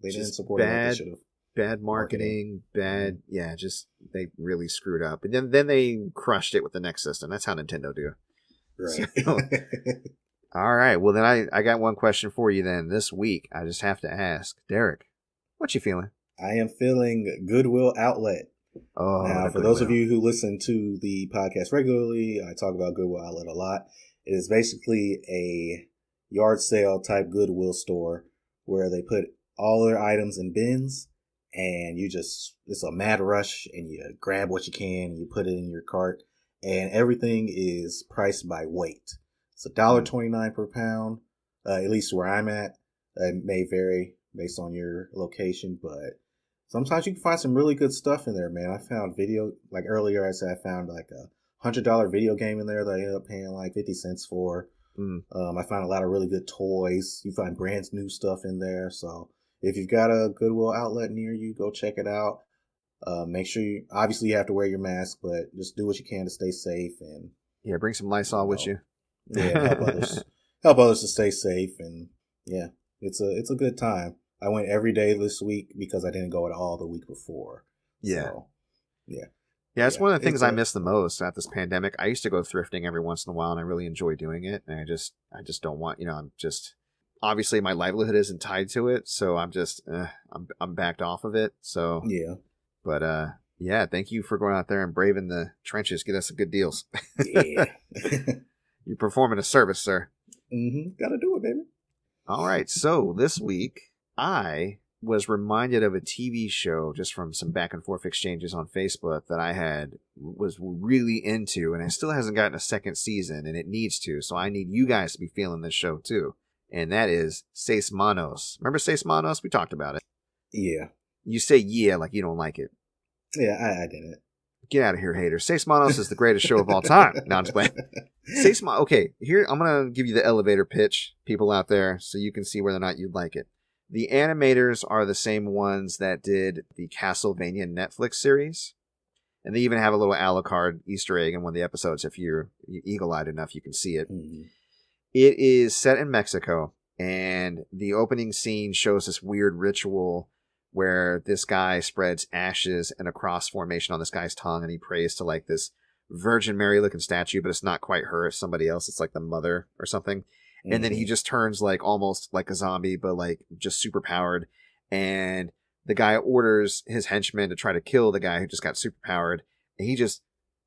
They didn't support it like they should have. Bad marketing, just they really screwed up. And then they crushed it with the next system. That's how Nintendo do. Right. So, all right. Well, then I got one question for you then. This week, I just have to ask, Derrick, what you feeling? I am feeling Goodwill Outlet. Oh, now, for those of you who listen to the podcast regularly, I talk about Goodwill Outlet a lot. It is basically a yard sale type Goodwill store where they put all their items in bins, and it's a mad rush, and you grab what you can and you put it in your cart, and everything is priced by weight. It's $1.29 per pound, at least where I'm at. It may vary based on your location, but sometimes you can find some really good stuff in there, man. I found like earlier I said, I found like a $100 video game in there that I ended up paying like 50 cents for. I found a lot of really good toys. You find brand new stuff in there. So if you've got a Goodwill outlet near you, go check it out. Make sure obviously you have to wear your mask, but just do what you can to stay safe. And bring some Lysol with you. Yeah, help others to stay safe. And yeah, it's a good time. I went every day this week because I didn't go at all the week before. Yeah. So, yeah. Yeah, it's one of the things I miss the most at this pandemic. I used to go thrifting every once in a while, and I really enjoy doing it. And I just don't want, obviously my livelihood isn't tied to it, so I'm backed off of it. So yeah, but thank you for going out there and braving the trenches, get us some good deals. Yeah, you're performing a service, sir. Gotta do it, baby. All right, so this week I was reminded of a TV show just from some back and forth exchanges on Facebook that was really into, and it still hasn't gotten a second season, and it needs to. So I need you guys to be feeling this show too. And that is Seis Manos. Remember Seis Manos? We talked about it. Yeah. You say yeah like you don't like it. Yeah, I didn't. Get out of here, hater. Seis Manos is the greatest show of all time. No, I'm just playing. Okay, here I'm going to give you the elevator pitch, people out there, so you can see whether or not you'd like it. The animators are the same ones that did the Castlevania Netflix series. And they even have a little Alucard Easter egg in one of the episodes. If you're eagle-eyed enough, you can see it. It is set in Mexico. And the opening scene shows this weird ritual where this guy spreads ashes in a cross formation on this guy's tongue. And he prays to like this Virgin Mary looking statue, but it's not quite her. It's somebody else. It's like the mother or something. And then he just turns like almost like a zombie, but like just super powered. And the guy orders his henchmen to try to kill the guy who just got super powered. And he just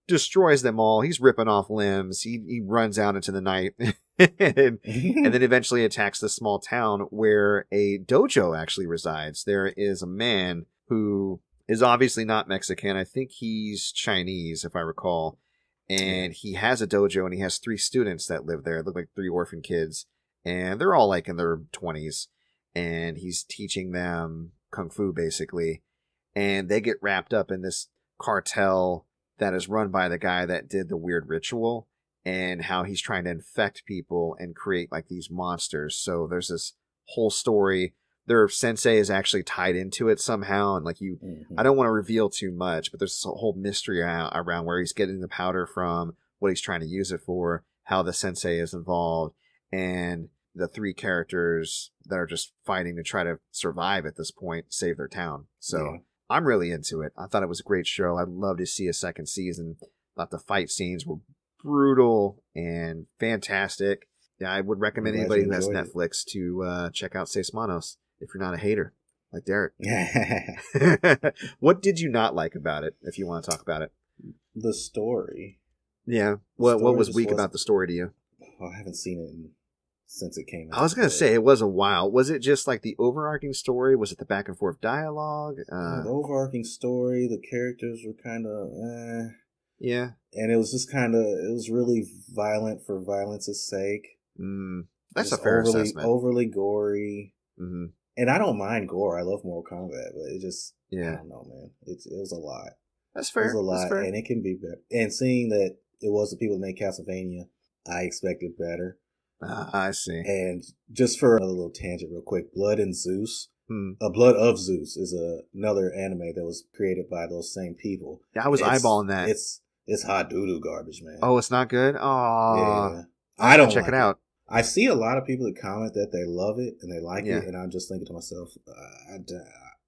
destroys them all. He's ripping off limbs. He runs out into the night and then eventually attacks this small town where a dojo actually resides. There is a man who is obviously not Mexican. I think he's Chinese, if I recall. And he has a dojo, and he has 3 students that live there. They look like 3 orphan kids. And they're all like in their 20s. And he's teaching them kung fu, basically. And they get wrapped up in this cartel that is run by the guy that did the weird ritual. And how he's trying to infect people and create like these monsters. So there's this whole story. Their sensei is actually tied into it somehow. And like I don't want to reveal too much, but there's this whole mystery around where he's getting the powder from, what he's trying to use it for, how the sensei is involved, and the 3 characters that are just fighting to try to survive at this point, save their town. So I'm really into it. I thought it was a great show. I'd love to see a second season. Thought the fight scenes were brutal and fantastic. Yeah, I would recommend anybody who has Netflix to check out Seis Manos. If you're not a hater, like Derrick. What did you not like about it, if you want to talk about it? The story. Yeah. What was weak about the story to you? Oh, I haven't seen it since it came out. I was going to say, it was a while. Was it just like the overarching story? Was it the back and forth dialogue? The overarching story, the characters were kind of, Yeah. And it was just kind of, it was really violent for violence's sake. That's a fair assessment. Overly gory. Mm-hmm. And I don't mind gore. I love Mortal Kombat, but it just, I don't know, man. It was a lot. That's fair. It was a lot, and it can be better. And seeing that it was the people that made Castlevania, I expected better. I see. And just for another little tangent real quick, Blood and Zeus, Blood of Zeus is another anime that was created by those same people. Yeah, I was eyeballing that. It's hot doo-doo garbage, man. Oh, it's not good? Oh, yeah. I don't check it out. I see a lot of people that comment that they love it and they like it, and I'm just thinking to myself,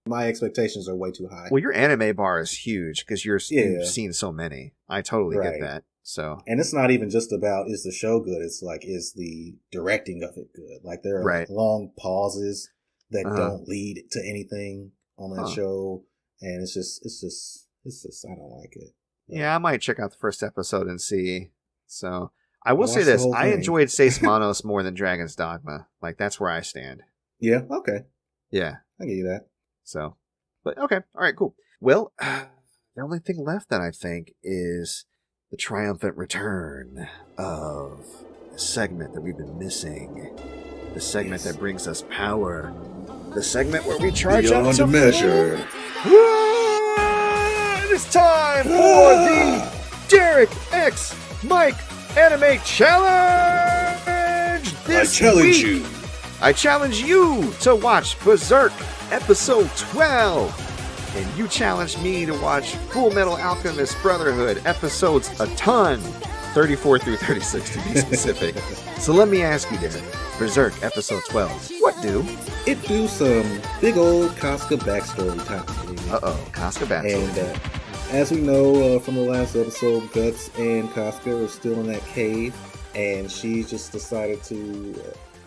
my expectations are way too high. Well, your anime bar is huge because you've seen so many. I totally get that. So, and it's not even just about is the show good. It's like, is the directing of it good? Like there are long pauses that don't lead to anything on that show, and it's just I don't like it. Yeah, I might check out the first episode and see. So I will say watched the this. whole I thing. enjoyed Seis Manos more than Dragon's Dogma. Like, that's where I stand. Yeah, okay. Yeah. I get you that. So, but okay. All right, cool. Well, the only thing left then, I think, is the triumphant return of the segment that we've been missing. The segment that brings us power. The segment where we charge up Beyond to measure. It is time for the Derrick X Mike Anime Challenge! This week, I challenge you to watch Berserk episode 12. And you challenge me to watch Full Metal Alchemist Brotherhood episodes a ton. 34 through 36 to be specific. So let me ask you, Derrick. Berserk episode 12. What do? It do some big old Casca backstory type of thing. Casca backstory. And as we know from the last episode, Guts and Casca are still in that cave, and she just decided to,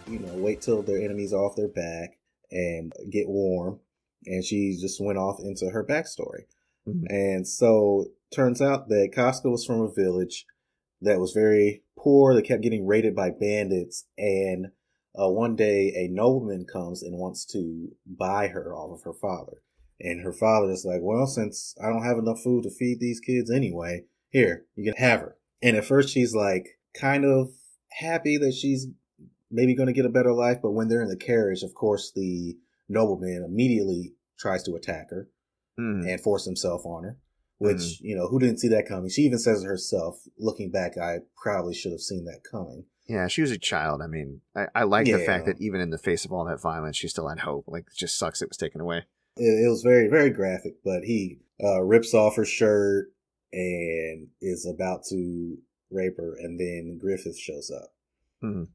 wait till their enemies are off their back and get warm. And she just went off into her backstory. Mm-hmm. And so turns out that Casca was from a village that was very poor. They kept getting raided by bandits, and one day a nobleman comes and wants to buy her off of her father. And her father is like, well, since I don't have enough food to feed these kids anyway, here, you can have her. And at first she's like kind of happy that she's maybe going to get a better life. But when they're in the carriage, of course, the nobleman immediately tries to attack her and force himself on her. Which, who didn't see that coming? She even says it herself, looking back, I probably should have seen that coming. Yeah, she was a child. I mean, I like the fact that even in the face of all that violence, she still had hope. Like, it just sucks it was taken away. It was very, very graphic, but he rips off her shirt and is about to rape her, and then Griffith shows up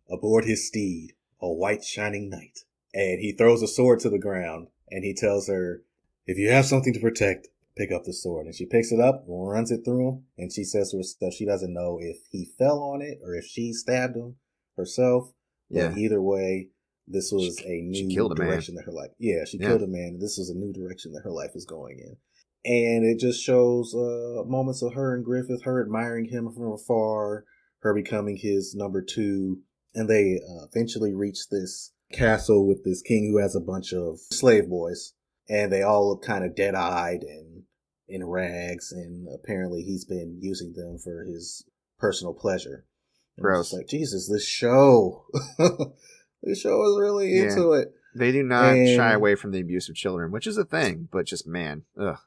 aboard his steed, a white shining knight. And he throws a sword to the ground, and he tells her, if you have something to protect, pick up the sword. And she picks it up, runs it through him, and she says to herself she doesn't know if he fell on it or if she stabbed him herself. Yeah. But either way, this was a new direction that her life. Yeah, she killed a man. This was a new direction that her life was going in. And it just shows moments of her and Griffith, her admiring him from afar, her becoming his number two. And they eventually reach this castle with this king who has a bunch of slave boys. And they all look kind of dead-eyed and in rags, and apparently he's been using them for his personal pleasure. Gross. Like, Jesus, this show. This show is really into it. They do not shy away from the abuse of children, which is a thing, but just, man, ugh.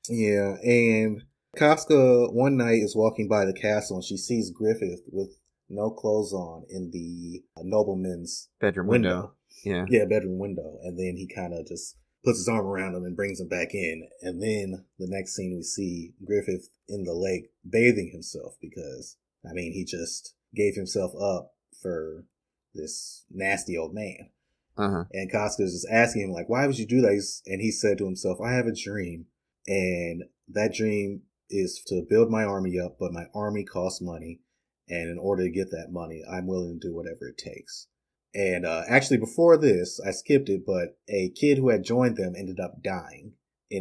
Yeah, and Casca one night is walking by the castle, and she sees Griffith with no clothes on in the nobleman's bedroom window. Yeah, bedroom window. And then he kind of just puts his arm around him and brings him back in. And then the next scene we see Griffith in the lake bathing himself because, he just gave himself up for this nasty old man. And Casca's just asking him, like, why would you do that? And he said to himself, I have a dream. And that dream is to build my army up, but my army costs money. And in order to get that money, I'm willing to do whatever it takes. And actually, before this, I skipped it, but a kid who had joined them ended up dying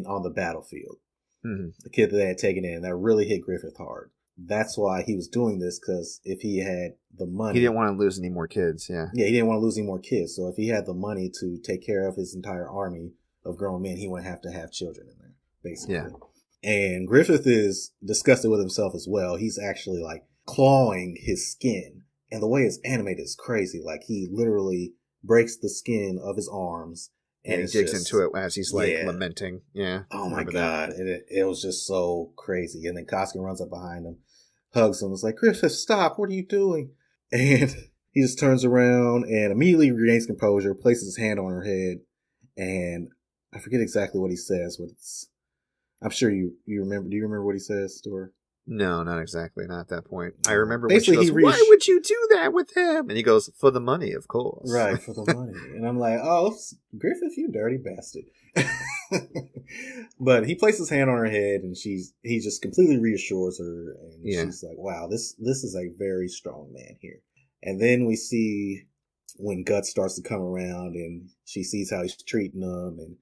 on the battlefield. The kid that they had taken in, that really hit Griffith hard. That's why he was doing this, because if he had the money... He didn't want to lose any more kids, yeah. Yeah, he didn't want to lose any more kids. So if he had the money to take care of his entire army of grown men, he wouldn't have to have children in there, basically. Yeah. And Griffith is disgusted with himself as well. He's actually, like, clawing his skin. And the way it's animated is crazy. Like, he literally breaks the skin of his arms. And he digs into it as he's, lamenting. Yeah. Oh, my God. It was just so crazy. And then Casca runs up behind him, hugs him, is like, Griffith, stop. What are you doing? And he just turns around and immediately regains composure, places his hand on her head. And I forget exactly what he says, but I'm sure you remember. Do you remember what he says to her? No, not exactly. Not at that point. I remember basically when she goes, why would you do that with him? And he goes, for the money, of course. Right, for the money. And I'm like, oh, Griffith, you dirty bastard. But he places his hand on her head, and he just completely reassures her. And she's like, wow, this is a very strong man here. And then we see when Guts starts to come around, and she sees how he's treating him. And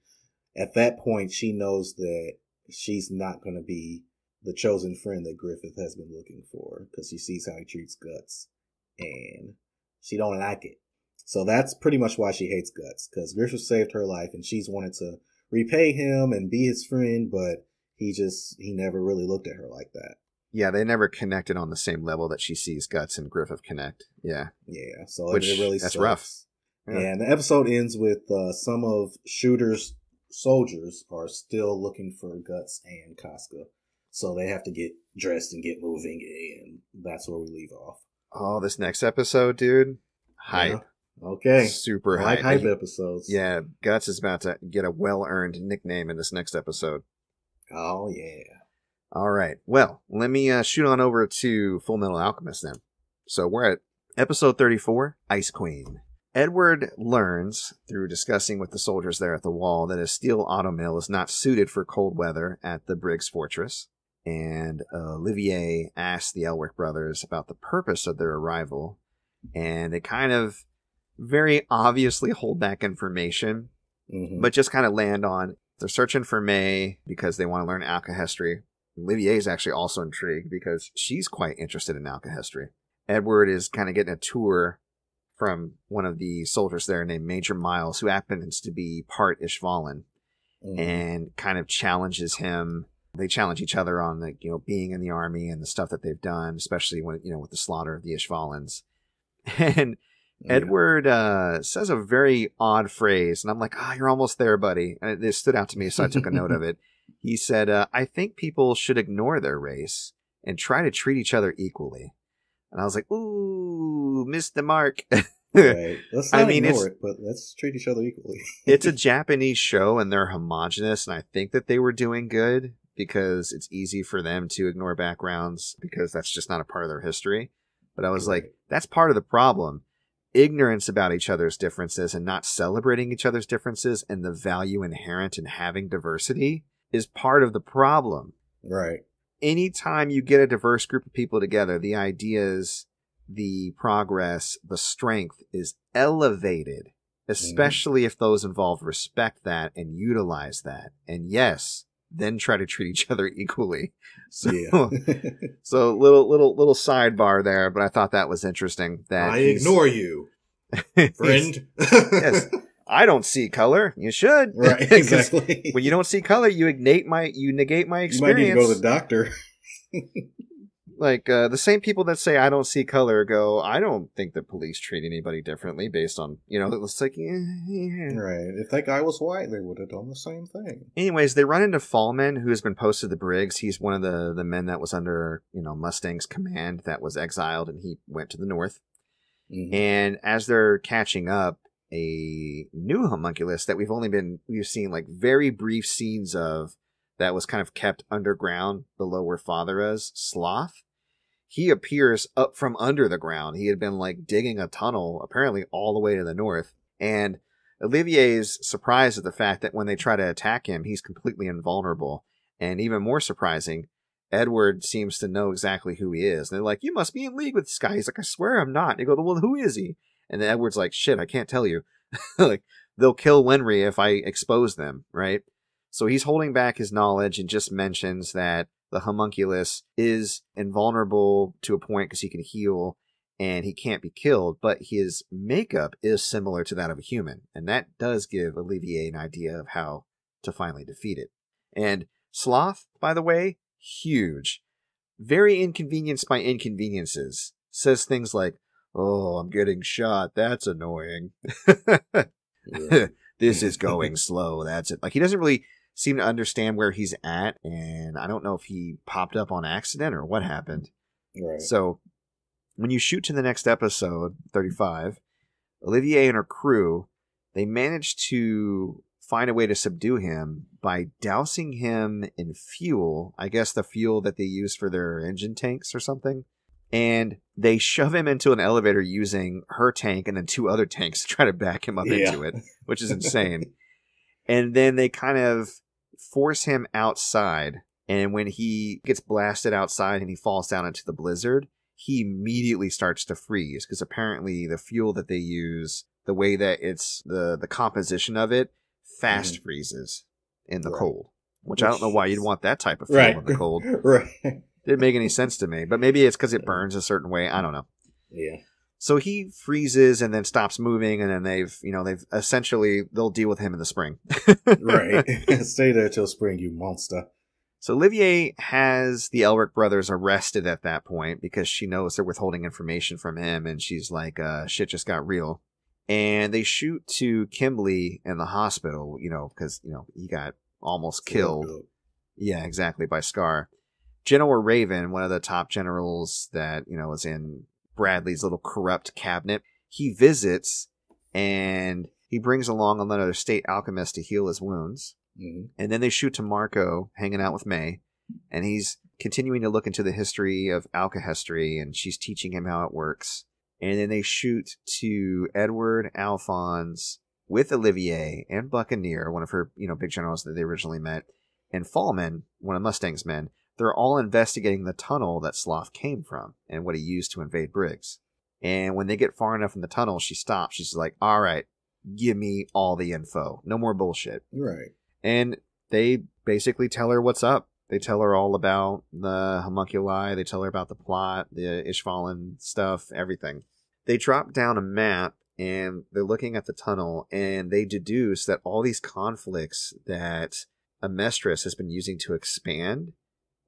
at that point, she knows that she's not going to be the chosen friend that Griffith has been looking for, because she sees how he treats Guts. and she don't like it. So that's pretty much why she hates Guts, because Griffith saved her life and she's wanted to repay him and be his friend, but he never really looked at her like that. Yeah, they never connected on the same level that she sees Guts and Griffith connect. Yeah. Yeah, so it really that's sucks. rough. Yeah. And the episode ends with some of Shooter's soldiers are still looking for Guts and Casca. So they have to get dressed and get moving, and that's where we leave off. Oh, this next episode, dude. Hype. Yeah. Okay. Super I like hype episodes. Yeah, Guts is about to get a well-earned nickname in this next episode. Oh, yeah. All right. Well, let me shoot on over to Full Metal Alchemist then. So we're at episode 34, Ice Queen. Edward learns, through discussing with the soldiers there at the wall, that a steel automill is not suited for cold weather at the Briggs Fortress. And Olivier asks the Elric brothers about the purpose of their arrival. And they kind of very obviously hold back information, but just kind of land on they're searching for May because they want to learn alchemy. Olivier is actually also intrigued because she's quite interested in alchemy. Edward is kind of getting a tour from one of the soldiers there named Major Miles, who happens to be part Ishvalan, and kind of challenges him. They challenge each other on the, being in the army and the stuff that they've done, especially when, with the slaughter of the Ishvalans. And Edward says a very odd phrase, and I'm like, you're almost there, buddy. And it stood out to me, so I took a note of it. He said, I think people should ignore their race and try to treat each other equally. And I was like, ooh, missed the mark. Right. Let's not ignore it, but let's treat each other equally. It's a Japanese show, and they're homogenous, and I think that they were doing good because it's easy for them to ignore backgrounds because that's just not a part of their history. But I was like, that's part of the problem. Ignorance about each other's differences and not celebrating each other's differences and the value inherent in having diversity is part of the problem. Right. Anytime you get a diverse group of people together, the ideas, the progress, the strength is elevated, especially if those involved respect that and utilize that. And yes, then try to treat each other equally. So, so little sidebar there, but I thought that was interesting. That I ignore you, friend. Yes. I don't see color. You should. Right, exactly. When you don't see color, you negate my experience. You might need to go to the doctor. Like, the same people that say I don't see color go, I don't think the police treat anybody differently based on, it's like, Right. If that guy was white, they would have done the same thing. Anyways, they run into Fallman, who has been posted to Briggs. He's one of the men that was under, Mustang's command that was exiled, and he went to the north. And as they're catching up, a new homunculus that we've seen like very brief scenes of that was kind of kept underground below where Father is, Sloth. He appears up from under the ground. He had been like digging a tunnel apparently all the way to the north. And Olivier is surprised at the fact that when they try to attack him, he's completely invulnerable. And even more surprising, Edward seems to know exactly who he is. And they're like, you must be in league with this guy. He's like, I swear I'm not. And they go, well, who is he? And then Edward's like, shit, I can't tell you. Like, they'll kill Winry if I expose them, right? So he's holding back his knowledge and just mentions that the homunculus is invulnerable to a point because he can heal and he can't be killed, but his makeup is similar to that of a human. And that does give Olivier an idea of how to finally defeat it. And Sloth, by the way, huge. Very inconvenienced by inconveniences. Says things like, oh, I'm getting shot. That's annoying. This is going slow. That's it. Like, he doesn't really seem to understand where he's at. And I don't know if he popped up on accident or what happened. Right. So when you shoot to the next episode, 35, Olivier and her crew, they manage to find a way to subdue him by dousing him in fuel. I guess the fuel that they use for their engine tanks or something. And they shove him into an elevator using her tank and then two other tanks to try to back him up into it, which is insane. And then they kind of force him outside. And when he gets blasted outside and he falls down into the blizzard, he immediately starts to freeze because apparently the fuel that they use, the way that it's the composition of it, fast freezes in the cold, which I don't know why you'd want that type of fuel in the cold. Right. Didn't make any sense to me, but maybe it's because it burns a certain way. I don't know. Yeah. So he freezes and then stops moving, and then they've essentially, they'll deal with him in the spring. Right. Stay there till spring, you monster. So Olivier has the Elric brothers arrested at that point because she knows they're withholding information from him, and she's like, shit just got real. And they shoot to Kimberly in the hospital, because, he got almost killed. Yeah, exactly, by Scar. General Raven, one of the top generals that, was in Bradley's little corrupt cabinet, he visits, and he brings along another state alchemist to heal his wounds. Mm-hmm. And then they shoot to Marco hanging out with May, and he's continuing to look into the history of alchemy, and she's teaching him how it works. And then they shoot to Edward Alphonse with Olivier and Buccaneer, one of her, big generals that they originally met, and Fallman, one of Mustang's men. They're all investigating the tunnel that Sloth came from and what he used to invade Briggs. And when they get far enough in the tunnel, she stops. She's like, all right, give me all the info. No more bullshit. Right. And they basically tell her what's up. They tell her all about the homunculi. They tell her about the plot, the Ishvalan stuff, everything. They drop down a map, and they're looking at the tunnel, and they deduce that all these conflicts that Amestris has been using to expand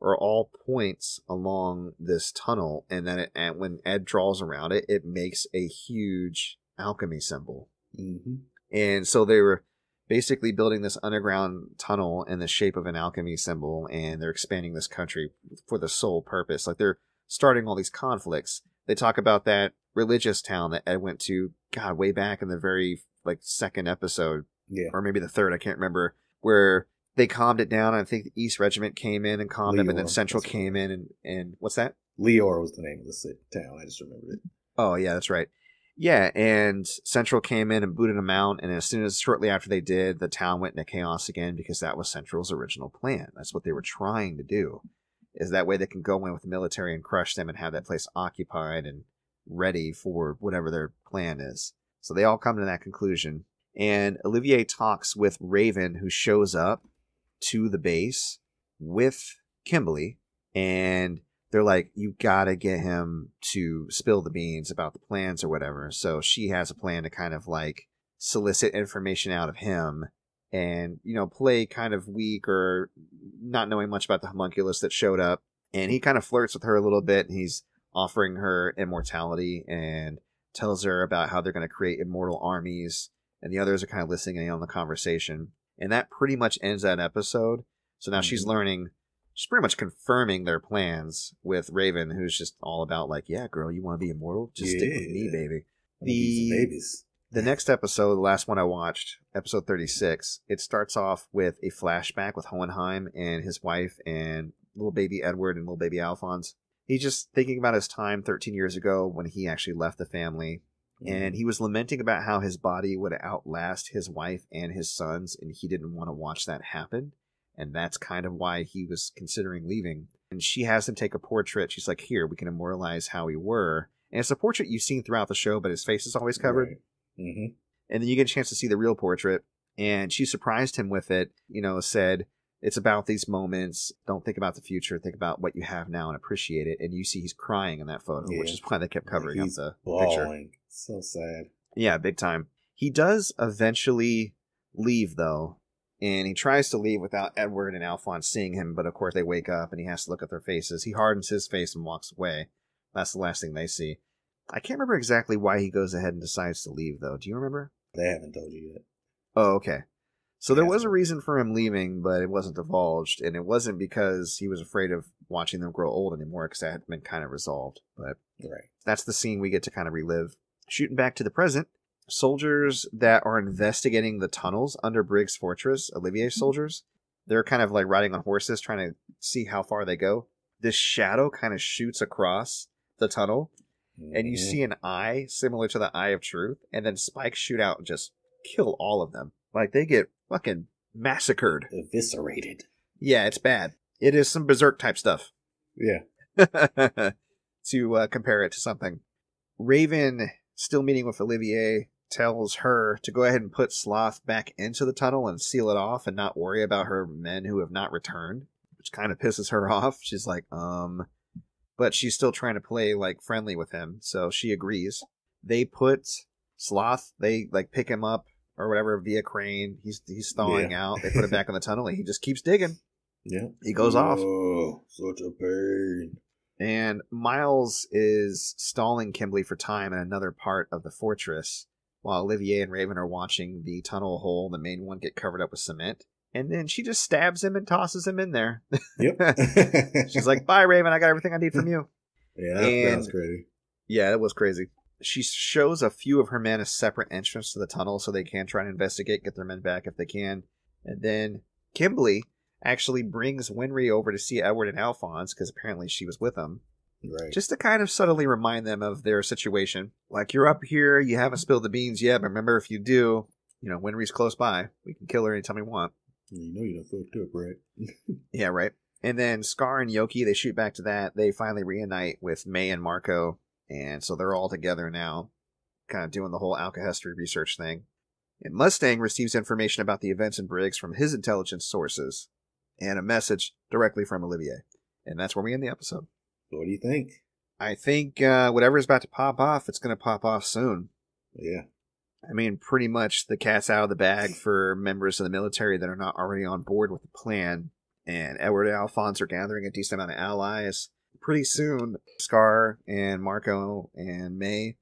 are all points along this tunnel, and then when Ed draws around it, it makes a huge alchemy symbol. Mm-hmm. And so they were basically building this underground tunnel in the shape of an alchemy symbol, and they're expanding this country for the sole purpose. Like, they're starting all these conflicts. They talk about that religious town that Ed went to, God, way back in the very, second episode. Yeah. Or maybe the third, I can't remember, where they calmed it down. I think the East Regiment came in and calmed them, and then Central came in, and what's that? Leor was the name of the town. I just remembered it. Oh, yeah, that's right. Yeah, and Central came in and booted them out, and shortly after they did, the town went into chaos again, because that was Central's original plan. That's what they were trying to do, is that way they can go in with the military and crush them and have that place occupied and ready for whatever their plan is. So they all come to that conclusion, and Olivier talks with Raven, who shows up to the base with Kimberly, and they're like, you gotta get him to spill the beans about the plans or whatever. So she has a plan to kind of solicit information out of him and, play kind of weak or not knowing much about the homunculus that showed up. And he kind of flirts with her a little bit, and he's offering her immortality and tells her about how they're going to create immortal armies. And the others are kind of listening in on the conversation. And that pretty much ends that episode. So now she's learning, she's pretty much confirming their plans with Raven, who's just all about yeah, girl, you want to be immortal? Just stick with me, baby. The next episode, the last one I watched, episode 36, it starts off with a flashback with Hohenheim and his wife and little baby Edward and little baby Alphonse. He's just thinking about his time 13 years ago when he actually left the family. And he was lamenting about how his body would outlast his wife and his sons, and he didn't want to watch that happen. And that's kind of why he was considering leaving. And she has him take a portrait. She's like, here, we can immortalize how we were. And it's a portrait you've seen throughout the show, but his face is always covered. Right. Mm-hmm. And then you get a chance to see the real portrait. And she surprised him with it, said, it's about these moments. Don't think about the future. Think about what you have now and appreciate it. And you see he's crying in that photo, which is why they kept covering up the picture. So sad. Yeah, big time. He does eventually leave, though. And he tries to leave without Edward and Alphonse seeing him. But, of course, they wake up and he has to look at their faces. He hardens his face and walks away. That's the last thing they see. I can't remember exactly why he goes ahead and decides to leave, though. Do you remember? They haven't told you yet. Oh, okay. So there was a reason for him leaving, but it wasn't divulged, and it wasn't because he was afraid of watching them grow old anymore, because that had been kind of resolved. But that's the scene we get to kind of relive. Shooting back to the present, soldiers that are investigating the tunnels under Briggs Fortress, Olivier's soldiers, they're kind of riding on horses, trying to see how far they go. This shadow kind of shoots across the tunnel, and you see an eye similar to the Eye of Truth, and then spikes shoot out and just kill all of them. They get fucking massacred. Eviscerated. Yeah, it's bad. It is some Berserk type stuff. Yeah. To compare it to something. Raven, still meeting with Olivier, tells her to go ahead and put Sloth back into the tunnel and seal it off and not worry about her men who have not returned, which kind of pisses her off. She's like, but she's still trying to play friendly with him, so she agrees. they put Sloth, they like pick him up or whatever via crane. He's thawing out. They put him back in the tunnel and he just keeps digging. Yeah. He goes off. Oh, such a pain. And Miles is stalling Kimberly for time in another part of the fortress while Olivier and Raven are watching the tunnel hole, the main one, get covered up with cement. And then she just stabs him and tosses him in there. Yep. She's like, bye, Raven. I got everything I need from you. Yeah, that was crazy. Yeah, that was crazy. She shows a few of her men a separate entrance to the tunnel so they can try and investigate, get their men back if they can. And then Kimberly actually brings Winry over to see Edward and Alphonse, because apparently she was with them. Right. Just to kind of subtly remind them of their situation. Like, you're up here, you haven't spilled the beans yet, but remember, if you do, Winry's close by. We can kill her anytime we want. You know you done fucked up, right? Yeah, right. And then Scar and Yoki, they shoot back to that. They finally reunite with May and Marco. And so they're all together now, kind of doing the whole Alka-History research thing. And Mustang receives information about the events in Briggs from his intelligence sources. And a message directly from Olivier. And that's where we end the episode. What do you think? I think whatever's about to pop off, it's going to pop off soon. Yeah. I mean, pretty much the cat's out of the bag for members of the military that are not already on board with the plan. And Edward and Alphonse are gathering a decent amount of allies. Pretty soon, Scar and Marco and May,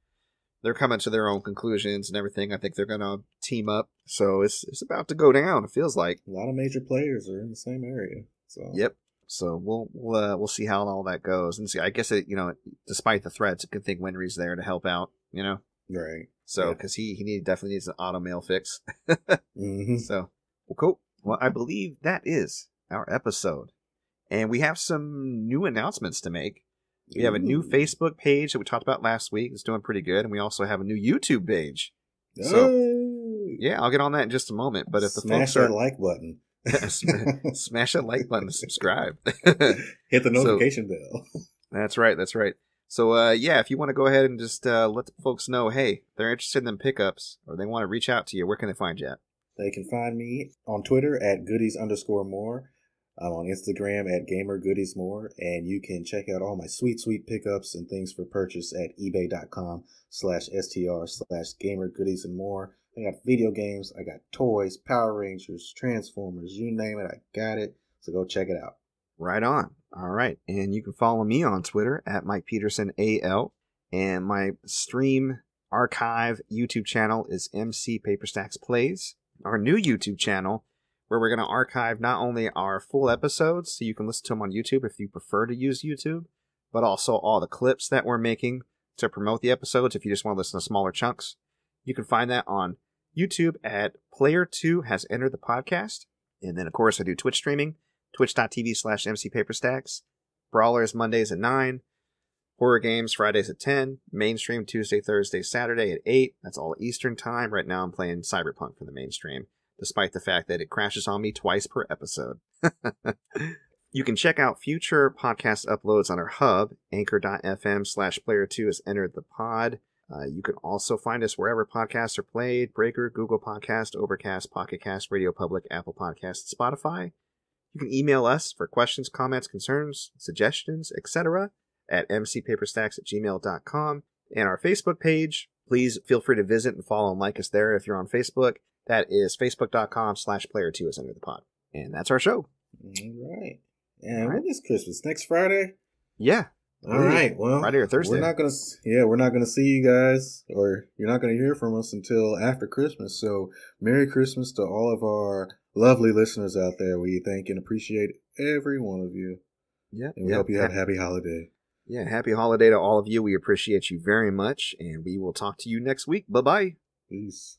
they're coming to their own conclusions and everything. I think they're going to team up. So it's about to go down, it feels like. A lot of major players are in the same area. So Yep. So we'll see how all that goes. And see, I guess despite the threats, it could think Winry's there to help out, Right. So, because he definitely needs an auto mail fix. Mm-hmm. So, well, cool. Well, I believe that is our episode. And we have some new announcements to make. We have a new Facebook page that we talked about last week. It's doing pretty good. And we also have a new YouTube page. So, yeah, I'll get on that in just a moment. But if the smash folks that like button. Smash that like button to subscribe. Hit the notification bell. That's right. So, yeah, if you want to go ahead and just let the folks know, hey, they're interested in them pickups, or they want to reach out to you, where can they find you at? They can find me on Twitter at goodies_more. I'm on Instagram at gamergoodiesmore, and you can check out all my sweet pickups and things for purchase at ebay.com/str/gamergoodiesandmore. I got video games, I got toys, Power Rangers, Transformers, you name it, I got it. So go check it out. Right on. All right. And you can follow me on Twitter at MikePetersonAL. And my stream archive YouTube channel is MC Paperstacks Plays. Our new YouTube channel, where we're going to archive not only our full episodes, so you can listen to them on YouTube if you prefer to use YouTube, but also all the clips that we're making to promote the episodes if you just want to listen to smaller chunks. You can find that on YouTube at Player2 Has Entered the Podcast. And then, of course, I do Twitch streaming, twitch.tv/MCPaperstacks. Brawlers Mondays at 9. Horror Games Fridays at 10. Mainstream Tuesday, Thursday, Saturday at 8. That's all Eastern time. Right now I'm playing Cyberpunk for the mainstream, despite the fact that it crashes on me twice per episode. You can check out future podcast uploads on our hub, anchor.fm/player2 has entered the pod. You can also find us wherever podcasts are played: Breaker, Google Podcast, Overcast, Pocket Cast, Radio Public, Apple Podcasts, and Spotify. You can email us for questions, comments, concerns, suggestions, etc. at mcpaperstacks@gmail.com. And our Facebook page, please feel free to visit and follow and like us there if you're on Facebook. That is facebook.com/player2 has entered the pod. And that's our show. All right. And when is Christmas? Next Friday? Yeah. All right. Well, Friday or Thursday. We're not gonna see you guys, or you're not gonna hear from us until after Christmas. So Merry Christmas to all of our lovely listeners out there. We thank and appreciate every one of you. Yeah. And we hope you have a happy holiday. Yeah, happy holiday to all of you. We appreciate you very much, and we will talk to you next week. Bye-bye. Peace.